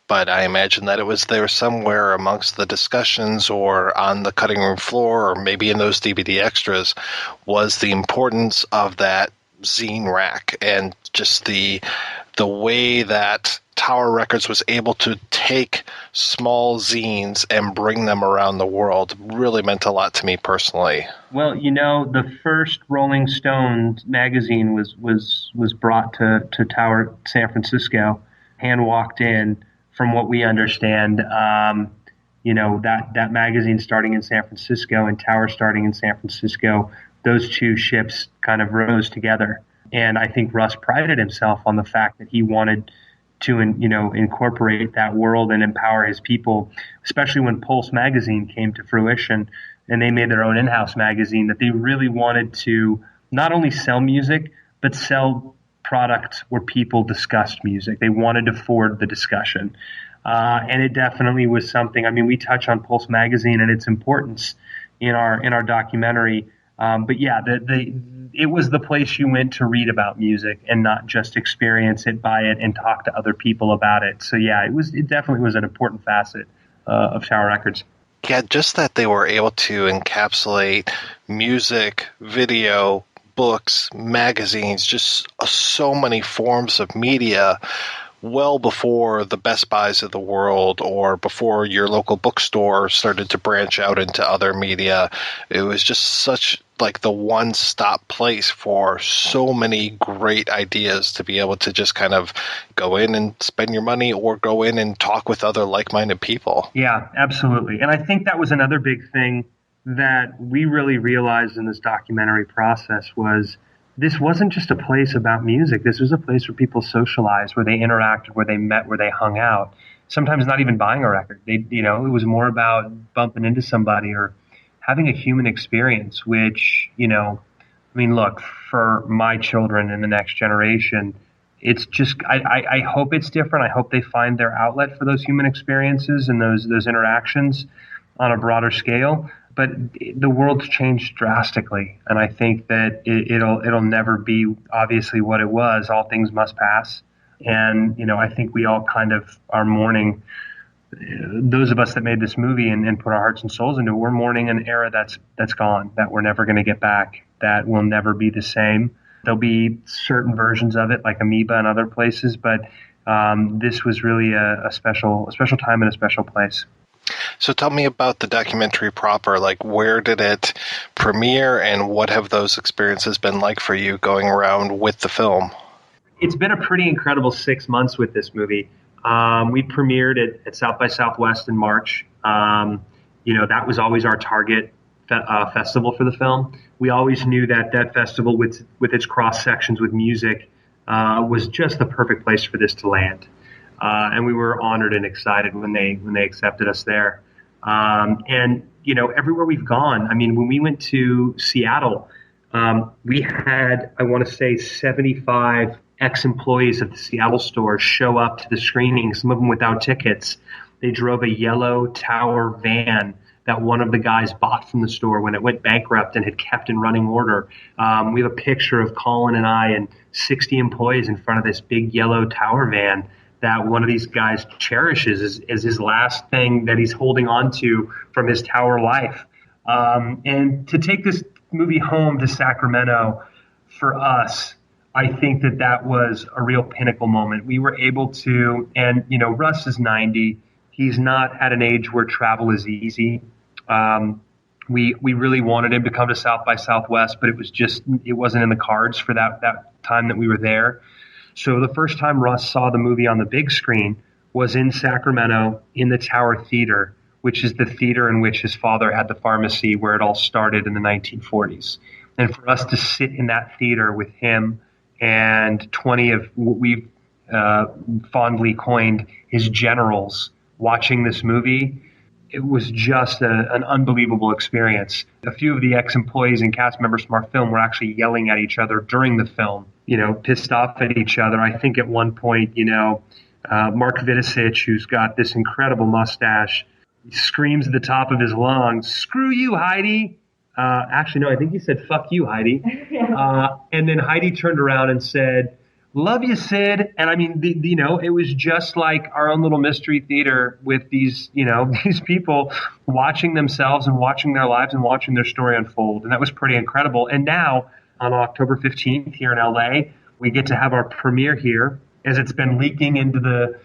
but I imagine that it was there somewhere amongst the discussions or on the cutting room floor or maybe in those DVD extras, was the importance of that zine rack and just the way that Tower Records was able to take small zines and bring them around the world really meant a lot to me personally. Well, the first Rolling Stone magazine was brought to Tower San Francisco, hand walked in. From what we understand, that magazine starting in San Francisco and Tower starting in San Francisco, those two ships kind of rose together. And I think Russ prided himself on the fact that he wanted to, incorporate that world and empower his people, especially when Pulse magazine came to fruition and they made their own in-house magazine, that they really wanted to not only sell music, but sell products where people discussed music. They wanted to forward the discussion. And it definitely was something, we touch on Pulse magazine and its importance in our documentary. But yeah, it was the place you went to read about music and not just experience it, buy it, and talk to other people about it. So yeah, it definitely was an important facet of Tower Records. Yeah, just that they were able to encapsulate music, video, books, magazines, just so many forms of media well before the Best Buys of the world or before your local bookstore started to branch out into other media. It was just such like the one-stop place for so many great ideas to be able to just kind of go in and spend your money or go in and talk with other like-minded people. Yeah, absolutely. And I think that was another big thing that we really realized in this documentary process was this wasn't just a place about music. This was a place where people socialized, where they interacted, where they met, where they hung out. Sometimes not even buying a record. It was more about bumping into somebody or having a human experience, which, look, for my children and the next generation, it's just, I hope it's different. I hope they find their outlet for those human experiences and those interactions on a broader scale. but the world's changed drastically, and I think that it'll never be obviously what it was. All things must pass, and I think we all kind of are mourning. Those of us that made this movie and put our hearts and souls into it, we're mourning an era that's gone, that we're never going to get back, that will never be the same. There'll be certain versions of it, like Amoeba and other places, but this was really a special time and a special place. So tell me about the documentary proper. Like, where did it premiere, and what have those experiences been like for you going around with the film? It's been a pretty incredible 6 months with this movie. We premiered at South by Southwest in March. That was always our target festival for the film. We always knew that festival with its cross sections with music was just the perfect place for this to land. And we were honored and excited when they accepted us there. And everywhere we've gone, I mean, when we went to Seattle, we had, I want to say, 75 ex-employees of the Seattle store show up to the screening, some of them without tickets. They drove a yellow Tower van that one of the guys bought from the store when it went bankrupt and had kept in running order. We have a picture of Colin and I and 60 employees in front of this big yellow Tower van that one of these guys cherishes as his last thing that he's holding on to from his Tower life. And to take this movie home to Sacramento, for us, I think that was a real pinnacle moment. We were able to, and Russ is 90. He's not at an age where travel is easy. We really wanted him to come to South by Southwest, but it wasn't in the cards for that time that we were there. So the first time Russ saw the movie on the big screen was in Sacramento in the Tower Theater, which is the theater in which his father had the pharmacy where it all started in the 1940s. And for us to sit in that theater with him and 20 of what we've fondly coined his generals watching this movie, it was just an unbelievable experience. A few of the ex-employees and cast members from our film were actually yelling at each other during the film, pissed off at each other. I think at one point, Mark Vidicic, who's got this incredible mustache, screams at the top of his lungs, "Screw you, Heidi." Actually, no, I think he said, "Fuck you, Heidi." And then Heidi turned around and said, "Love you, Sid." And I mean, it was just like our own little mystery theater with these people watching themselves and watching their lives and watching their story unfold. And that was pretty incredible. And now on October 15th here in LA, we get to have our premiere here. As it's been leaking into the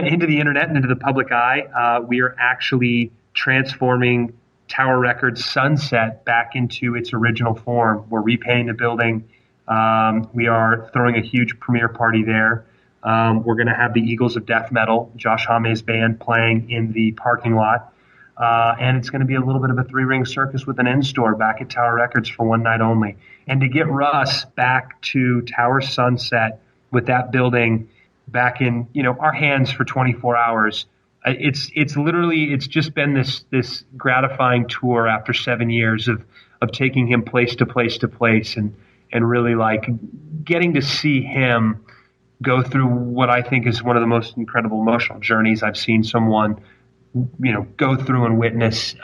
internet and into the public eye, we are actually transforming Tower Records Sunset back into its original form. We're repainting the building. We are throwing a huge premiere party there. We're going to have the Eagles of Death Metal, Josh Homme's band, playing in the parking lot. And it's going to be a little bit of a three-ring circus with an in-store back at Tower Records for one night only. And to get Russ back to Tower Sunset with that building back in our hands for 24 hours, it's just been this gratifying tour after 7 years of taking him place to place to place and really like getting to see him go through what I think is one of the most incredible emotional journeys I've seen someone, go through and witness.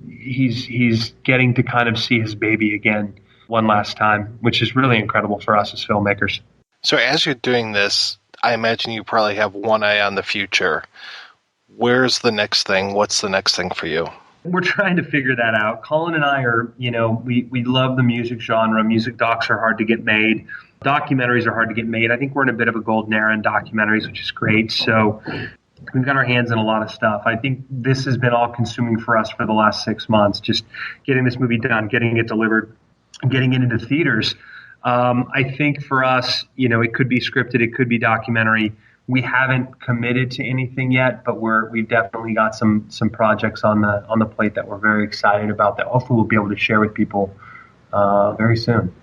He's getting to kind of see his baby again one last time, which is really incredible for us as filmmakers. So as you're doing this, I imagine you probably have one eye on the future. Where's the next thing? What's the next thing for you? We're trying to figure that out. Colin and I are, we love the music genre. Music docs are hard to get made. Documentaries are hard to get made. I think we're in a bit of a golden era in documentaries, which is great. So we've got our hands in a lot of stuff. I think this has been all consuming for us for the last 6 months, just getting this movie done, getting it delivered, getting it into theaters. I think for us, it could be scripted, it could be documentary. We haven't committed to anything yet, but we've definitely got some projects on the plate that we're very excited about that hopefully we'll be able to share with people very soon.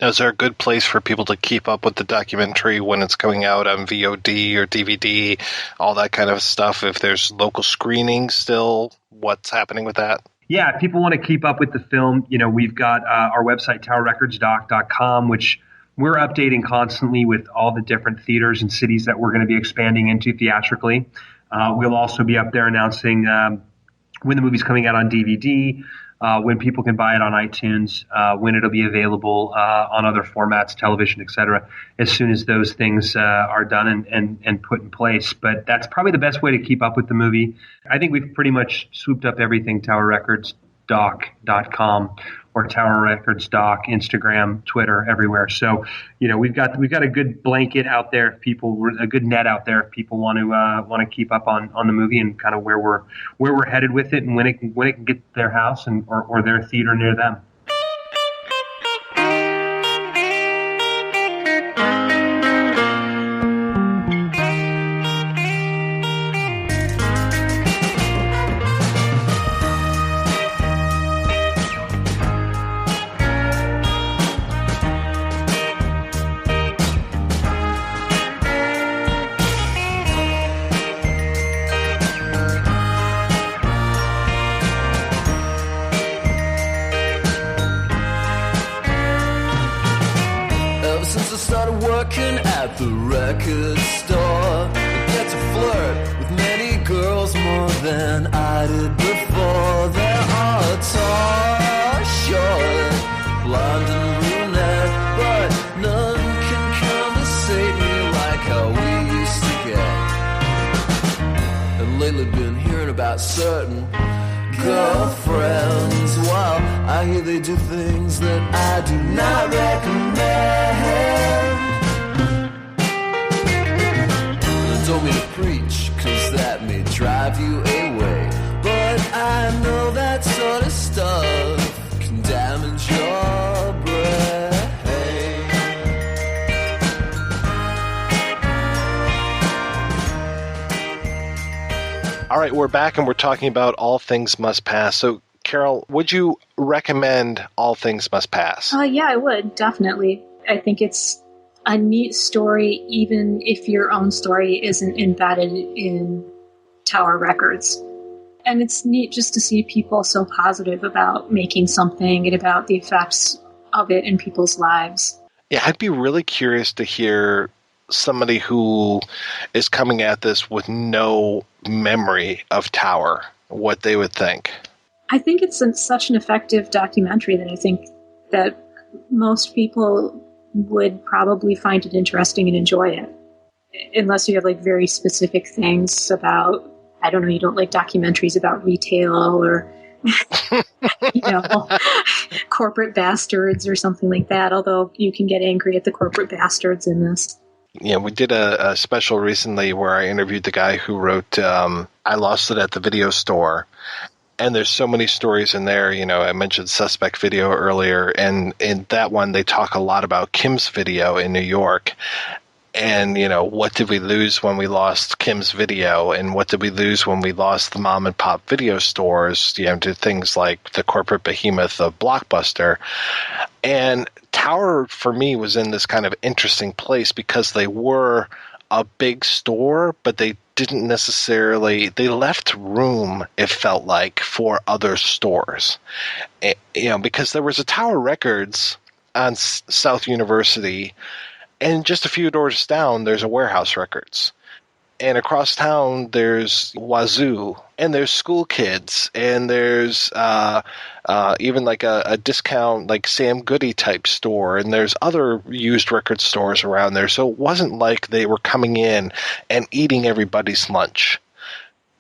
Now, is there a good place for people to keep up with the documentary when it's coming out on VOD or DVD, all that kind of stuff? If there's local screenings still, what's happening with that? Yeah, if people want to keep up with the film, we've got our website, towerrecordsdoc.com, which we're updating constantly with all the different theaters and cities that we're going to be expanding into theatrically. We'll also be up there announcing when the movie's coming out on DVD, when people can buy it on iTunes, when it'll be available on other formats, television, etc., as soon as those things are done and put in place. But that's probably the best way to keep up with the movie. I think we've pretty much swooped up everything towerrecordsdoc.com or Tower Records Doc, Instagram, Twitter, everywhere. So, we've got a good blanket out there, a good net out there if people want to keep up on the movie and kind of where we're headed with it and when it can get to their house or their theater near them. At the record store, I get to flirt with many girls more than I did before. There are tall, short, blonde and brunette, but none can conversate me like how we used to get. And lately been hearing about certain girlfriends. While I hear they do things that I do not recommend. Told me to preach, cause that may drive you away. But I know that sort of stuff can damage your brain. All right, we're back and we're talking about All Things Must Pass. So, Carol, would you recommend All Things Must Pass? Yeah, I would, definitely. I think it's a neat story, even if your own story isn't embedded in Tower Records. And it's neat just to see people so positive about making something and about the effects of it in people's lives. Yeah, I'd be really curious to hear somebody who is coming at this with no memory of Tower, what they would think. I think it's such an effective documentary that I think that most people would probably find it interesting and enjoy it. Unless you have like very specific things about, I don't know, you don't like documentaries about retail or, corporate bastards or something like that. Although you can get angry at the corporate bastards in this. Yeah, we did a special recently where I interviewed the guy who wrote I Lost It at the Video Store. And there's so many stories in there. I mentioned Suspect Video earlier, and in that one they talk a lot about Kim's Video in New York. And, what did we lose when we lost Kim's Video? And what did we lose when we lost the mom and pop video stores, to things like the corporate behemoth of Blockbuster. And Tower, for me, was in this kind of interesting place because they were a big store, but they didn't necessarily, they left room, it felt like, for other stores. Because there was a Tower Records on South University, and just a few doors down, there's a Warehouse Records. And across town, there's Wazoo, and there's School Kids, and there's even like a discount, like Sam Goody type store, and there's other used record stores around there. So it wasn't like they were coming in and eating everybody's lunch,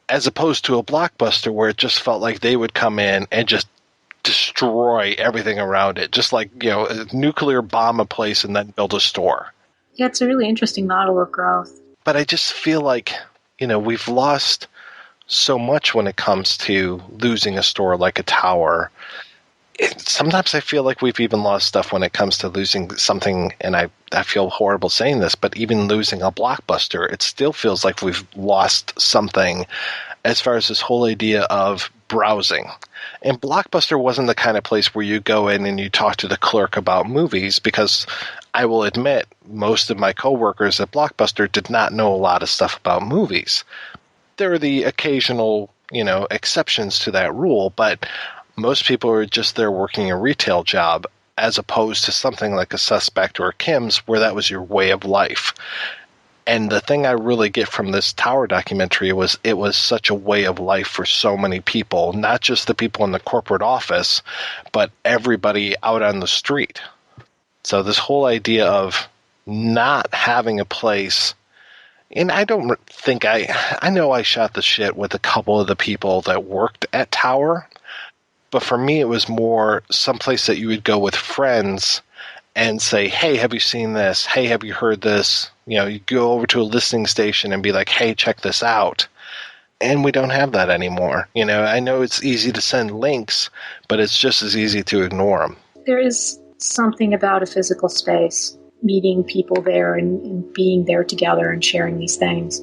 as opposed to a Blockbuster where it just felt like they would come in and just destroy everything around it, just like, a nuclear bomb a place and then build a store. Yeah, it's a really interesting model of growth. But I just feel like, we've lost so much when it comes to losing a store like a Tower. Sometimes I feel like we've even lost stuff when it comes to losing something, and I feel horrible saying this, but even losing a Blockbuster, it still feels like we've lost something as far as this whole idea of browsing. And Blockbuster wasn't the kind of place where you go in and you talk to the clerk about movies, because I will admit most of my coworkers at Blockbuster did not know a lot of stuff about movies. There are the occasional, exceptions to that rule, but most people are just there working a retail job, as opposed to something like a Suspect or a Kim's where that was your way of life. And the thing I really get from this Tower documentary was it was such a way of life for so many people, not just the people in the corporate office, but everybody out on the street. So this whole idea of not having a place, and I don't think I know I shot the shit with a couple of the people that worked at Tower, but for me it was more someplace that you would go with friends and say, hey, have you seen this? Hey, have you heard this? You know, you go over to a listening station and be like, hey, check this out. And we don't have that anymore. You know, I know it's easy to send links, but it's just as easy to ignore them. There is something about a physical space, meeting people there and being there together and sharing these things.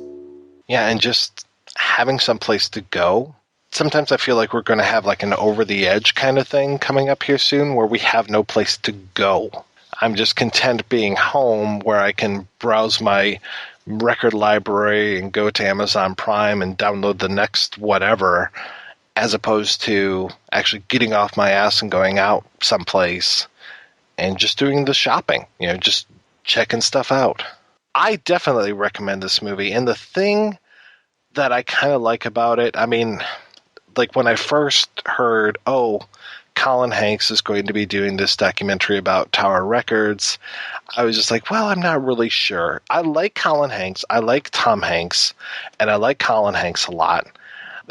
Yeah, and just having some place to go. Sometimes I feel like we're going to have like an over-the-edge kind of thing coming up here soon where we have no place to go. I'm just content being home where I can browse my record library and go to Amazon Prime and download the next whatever, as opposed to actually getting off my ass and going out someplace and just doing the shopping, you know, just checking stuff out. I definitely recommend this movie. And the thing that I kind of like about it, I mean, like when I first heard, oh, Colin Hanks is going to be doing this documentary about Tower Records, I was just like, well, I'm not really sure. I like Colin Hanks. I like Tom Hanks. And I like Colin Hanks a lot.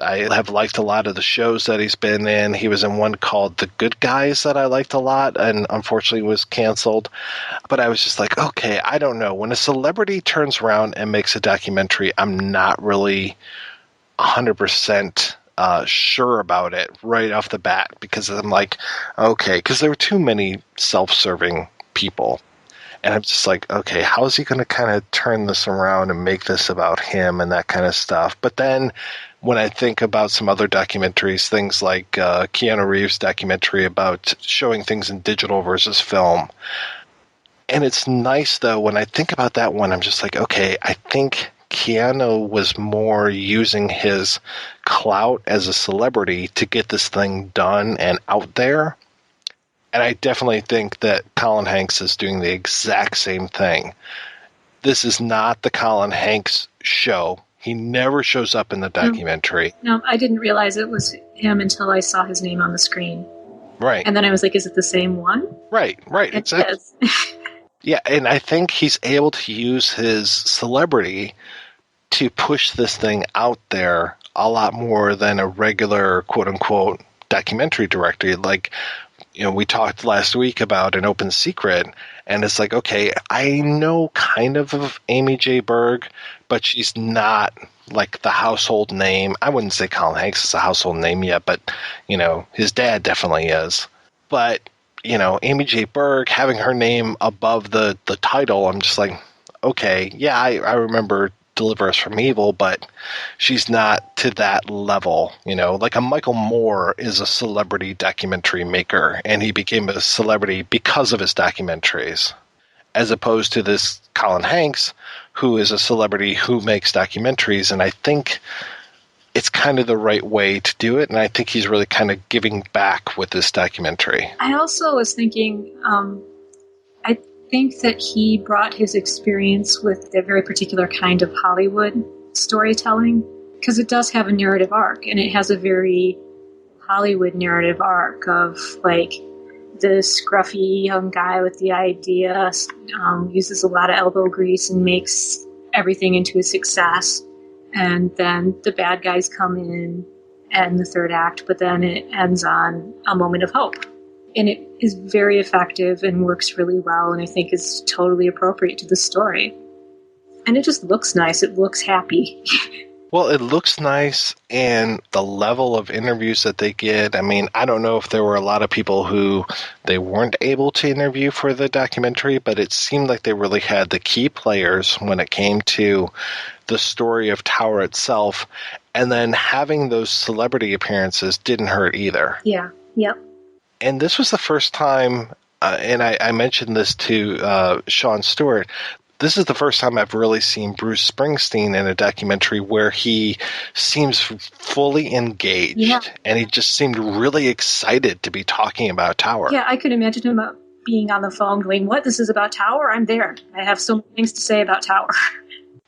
I have liked a lot of the shows that he's been in. He was in one called The Good Guys that I liked a lot and unfortunately was canceled. But I was just like, okay, I don't know. When a celebrity turns around and makes a documentary, I'm not really 100% sure about it right off the bat, because I'm like, okay, because there were too many self-serving people. And I'm just like, okay, how is he going to kind of turn this around and make this about him and that kind of stuff? But then when I think about some other documentaries, things like Keanu Reeves' documentary about showing things in digital versus film. And it's nice, though, when I think about that one, I'm just like, okay, I think Keanu was more using his clout as a celebrity to get this thing done and out there. And I definitely think that Colin Hanks is doing the exact same thing. This is not the Colin Hanks show. He never shows up in the documentary. No, I didn't realize it was him until I saw his name on the screen. Right. And then I was like, is it the same one? Right, exactly. It is. Yeah, and I think he's able to use his celebrity to push this thing out there a lot more than a regular quote-unquote documentary director. Like, you know, we talked last week about An Open Secret, and it's like, okay, I know kind of Amy J. Berg, but she's not like the household name. I wouldn't say Colin Hanks is a household name yet, but, you know, his dad definitely is. But, you know, Amy J. Berg, having her name above the title, I'm just like, okay, yeah, I remember Deliver Us from Evil, but she's not to that level. You know, like a Michael Moore is a celebrity documentary maker, and he became a celebrity because of his documentaries, as opposed to this Colin Hanks, who is a celebrity who makes documentaries. And I think it's kind of the right way to do it, and I think he's really kind of giving back with this documentary. I also was thinking, I think that he brought his experience with a very particular kind of Hollywood storytelling, because it does have a narrative arc, and it has a very Hollywood narrative arc of like the scruffy young guy with the idea uses a lot of elbow grease and makes everything into a success, and then the bad guys come in and the third act, but then it ends on a moment of hope. And it is very effective and works really well, and I think is totally appropriate to the story. And it just looks nice. It looks happy. Well, it looks nice, and the level of interviews that they get, I mean, I don't know if there were a lot of people who they weren't able to interview for the documentary, but it seemed like they really had the key players when it came to the story of Tower itself, and then having those celebrity appearances didn't hurt either. Yeah, yep. And this was the first time, and I mentioned this to Sean-Stuart, this is the first time I've really seen Bruce Springsteen in a documentary where he seems fully engaged. Yeah. And he just seemed really excited to be talking about Tower. Yeah, I could imagine him being on the phone going, what, this is about Tower? I'm there. I have so many things to say about Tower.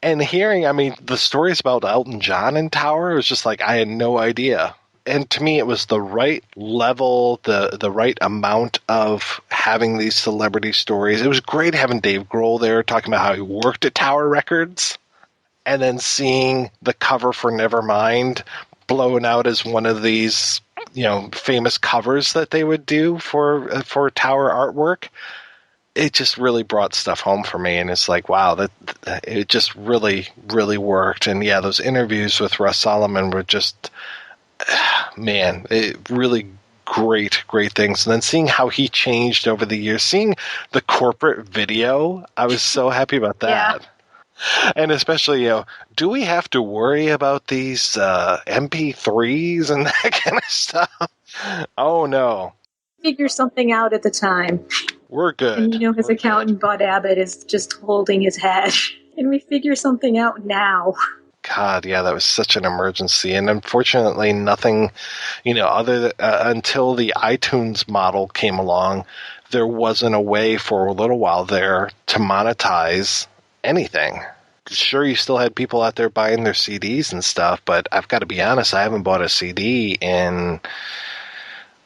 And hearing, I mean, the stories about Elton John in Tower was just like, I had no idea. And to me, it was the right level, the right amount of having these celebrity stories. It was great having Dave Grohl there talking about how he worked at Tower Records, and then seeing the cover for Nevermind blown out as one of these, famous covers that they would do for Tower artwork. It just really brought stuff home for me, and it's like, wow, that it just really, really worked. And yeah, those interviews with Russ-Solomon were just, man, really great things. And then seeing how he changed over the years, seeing the corporate video, I was so happy about that. Yeah. And especially, do we have to worry about these MP3s and that kind of stuff? Oh, no. Figure something out at the time. We're good. And his accountant, Bud Abbott, is just holding his head. And we figure something out now. God, yeah, that was such an emergency. And unfortunately, nothing, other until the iTunes model came along, there wasn't a way for a little while there to monetize anything. Sure, you still had people out there buying their CDs and stuff, but I've got to be honest, I haven't bought a CD in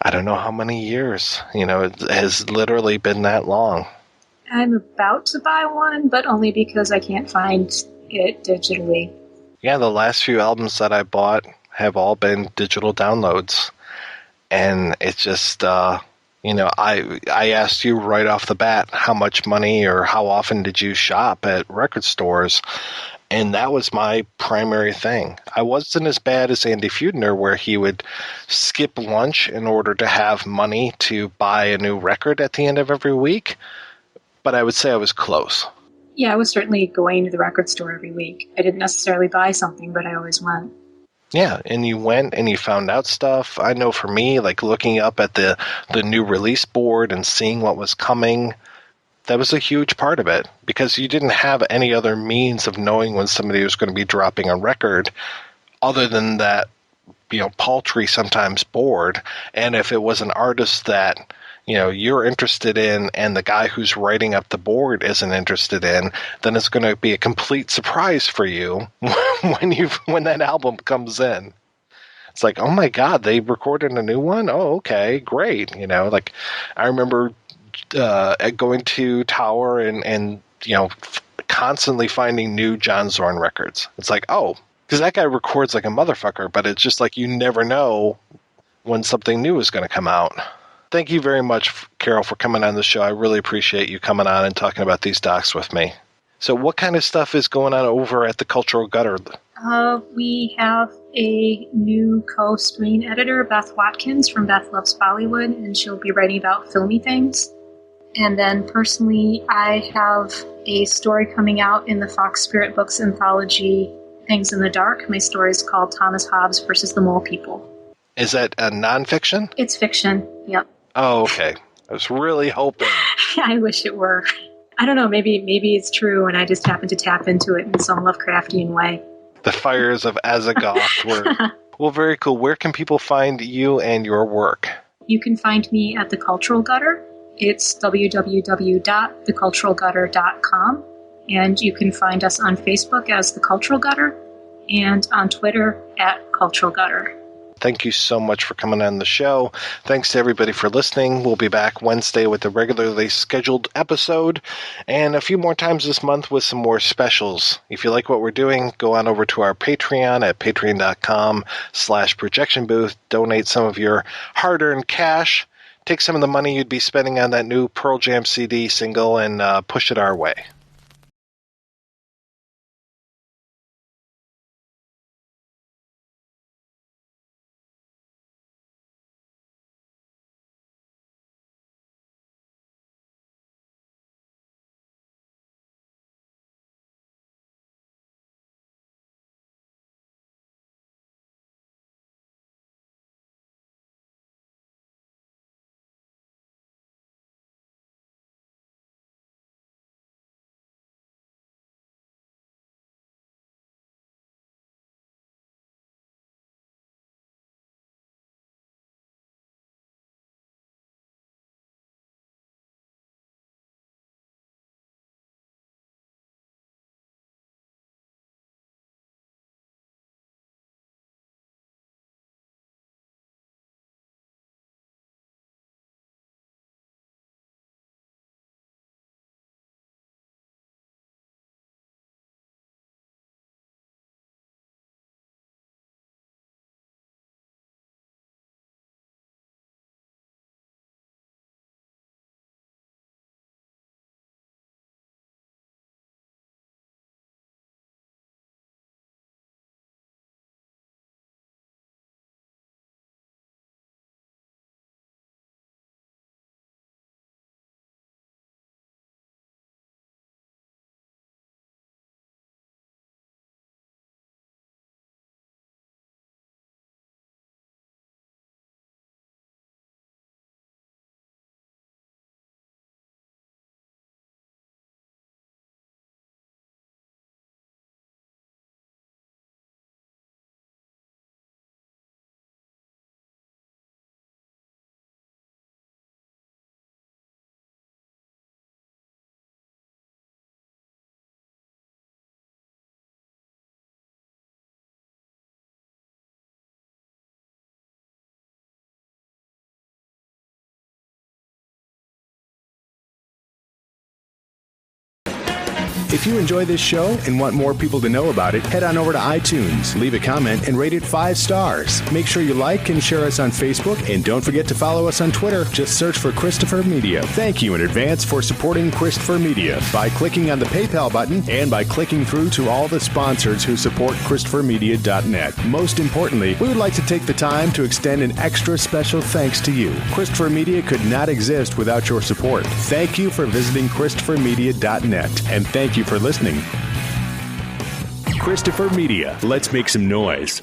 I don't know how many years. It has literally been that long. I'm about to buy one, but only because I can't find it digitally. Yeah, the last few albums that I bought have all been digital downloads. And it's just, I asked you right off the bat how much money or how often did you shop at record stores? And that was my primary thing. I wasn't as bad as Andy Feudner, where he would skip lunch in order to have money to buy a new record at the end of every week. But I would say I was close. Yeah, I was certainly going to the record store every week. I didn't necessarily buy something, but I always went. Yeah, and you went and you found out stuff. I know for me, like looking up at the new release board and seeing what was coming, that was a huge part of it, because you didn't have any other means of knowing when somebody was going to be dropping a record other than that, paltry sometimes board. And if it was an artist that, you're interested in and the guy who's writing up the board isn't interested in, then it's going to be a complete surprise for you when that album comes in. It's like, oh my God, they recorded a new one? Oh, okay, great. I remember going to Tower and constantly finding new John Zorn records. It's like, oh, because that guy records like a motherfucker, but it's just like you never know when something new is going to come out. Thank you very much, Carol, for coming on the show. I really appreciate you coming on and talking about these docs with me. So what kind of stuff is going on over at the Cultural Gutter? We have a new co-screen editor, Beth Watkins from Beth Loves Bollywood, and she'll be writing about filmy things. And then personally, I have a story coming out in the Fox Spirit Books anthology, Things in the Dark. My story is called Thomas Hobbes versus the Mole People. Is that a nonfiction? It's fiction, yep. Oh, okay. I was really hoping. I wish it were. I don't know, maybe it's true and I just happen to tap into it in some Lovecraftian way. The fires of Azagoth were... Well, very cool. Where can people find you and your work? You can find me at The Cultural Gutter. It's www.theculturalgutter.com. And you can find us on Facebook as The Cultural Gutter and on Twitter at Cultural Gutter. Thank you so much for coming on the show. Thanks to everybody for listening. We'll be back Wednesday with a regularly scheduled episode and a few more times this month with some more specials. If you like what we're doing, go on over to our Patreon at patreon.com/projection booth. Donate some of your hard-earned cash. Take some of the money you'd be spending on that new Pearl Jam CD single and push it our way. If you enjoy this show and want more people to know about it, head on over to iTunes, leave a comment, and rate it 5 stars. Make sure you like and share us on Facebook, and don't forget to follow us on Twitter. Just search for Christopher Media. Thank you in advance for supporting Christopher Media by clicking on the PayPal button and by clicking through to all the sponsors who support ChristopherMedia.net. Most importantly, we would like to take the time to extend an extra special thanks to you. Christopher Media could not exist without your support. Thank you for visiting ChristopherMedia.net, and thank you for listening. Christopher Media. Let's make some noise.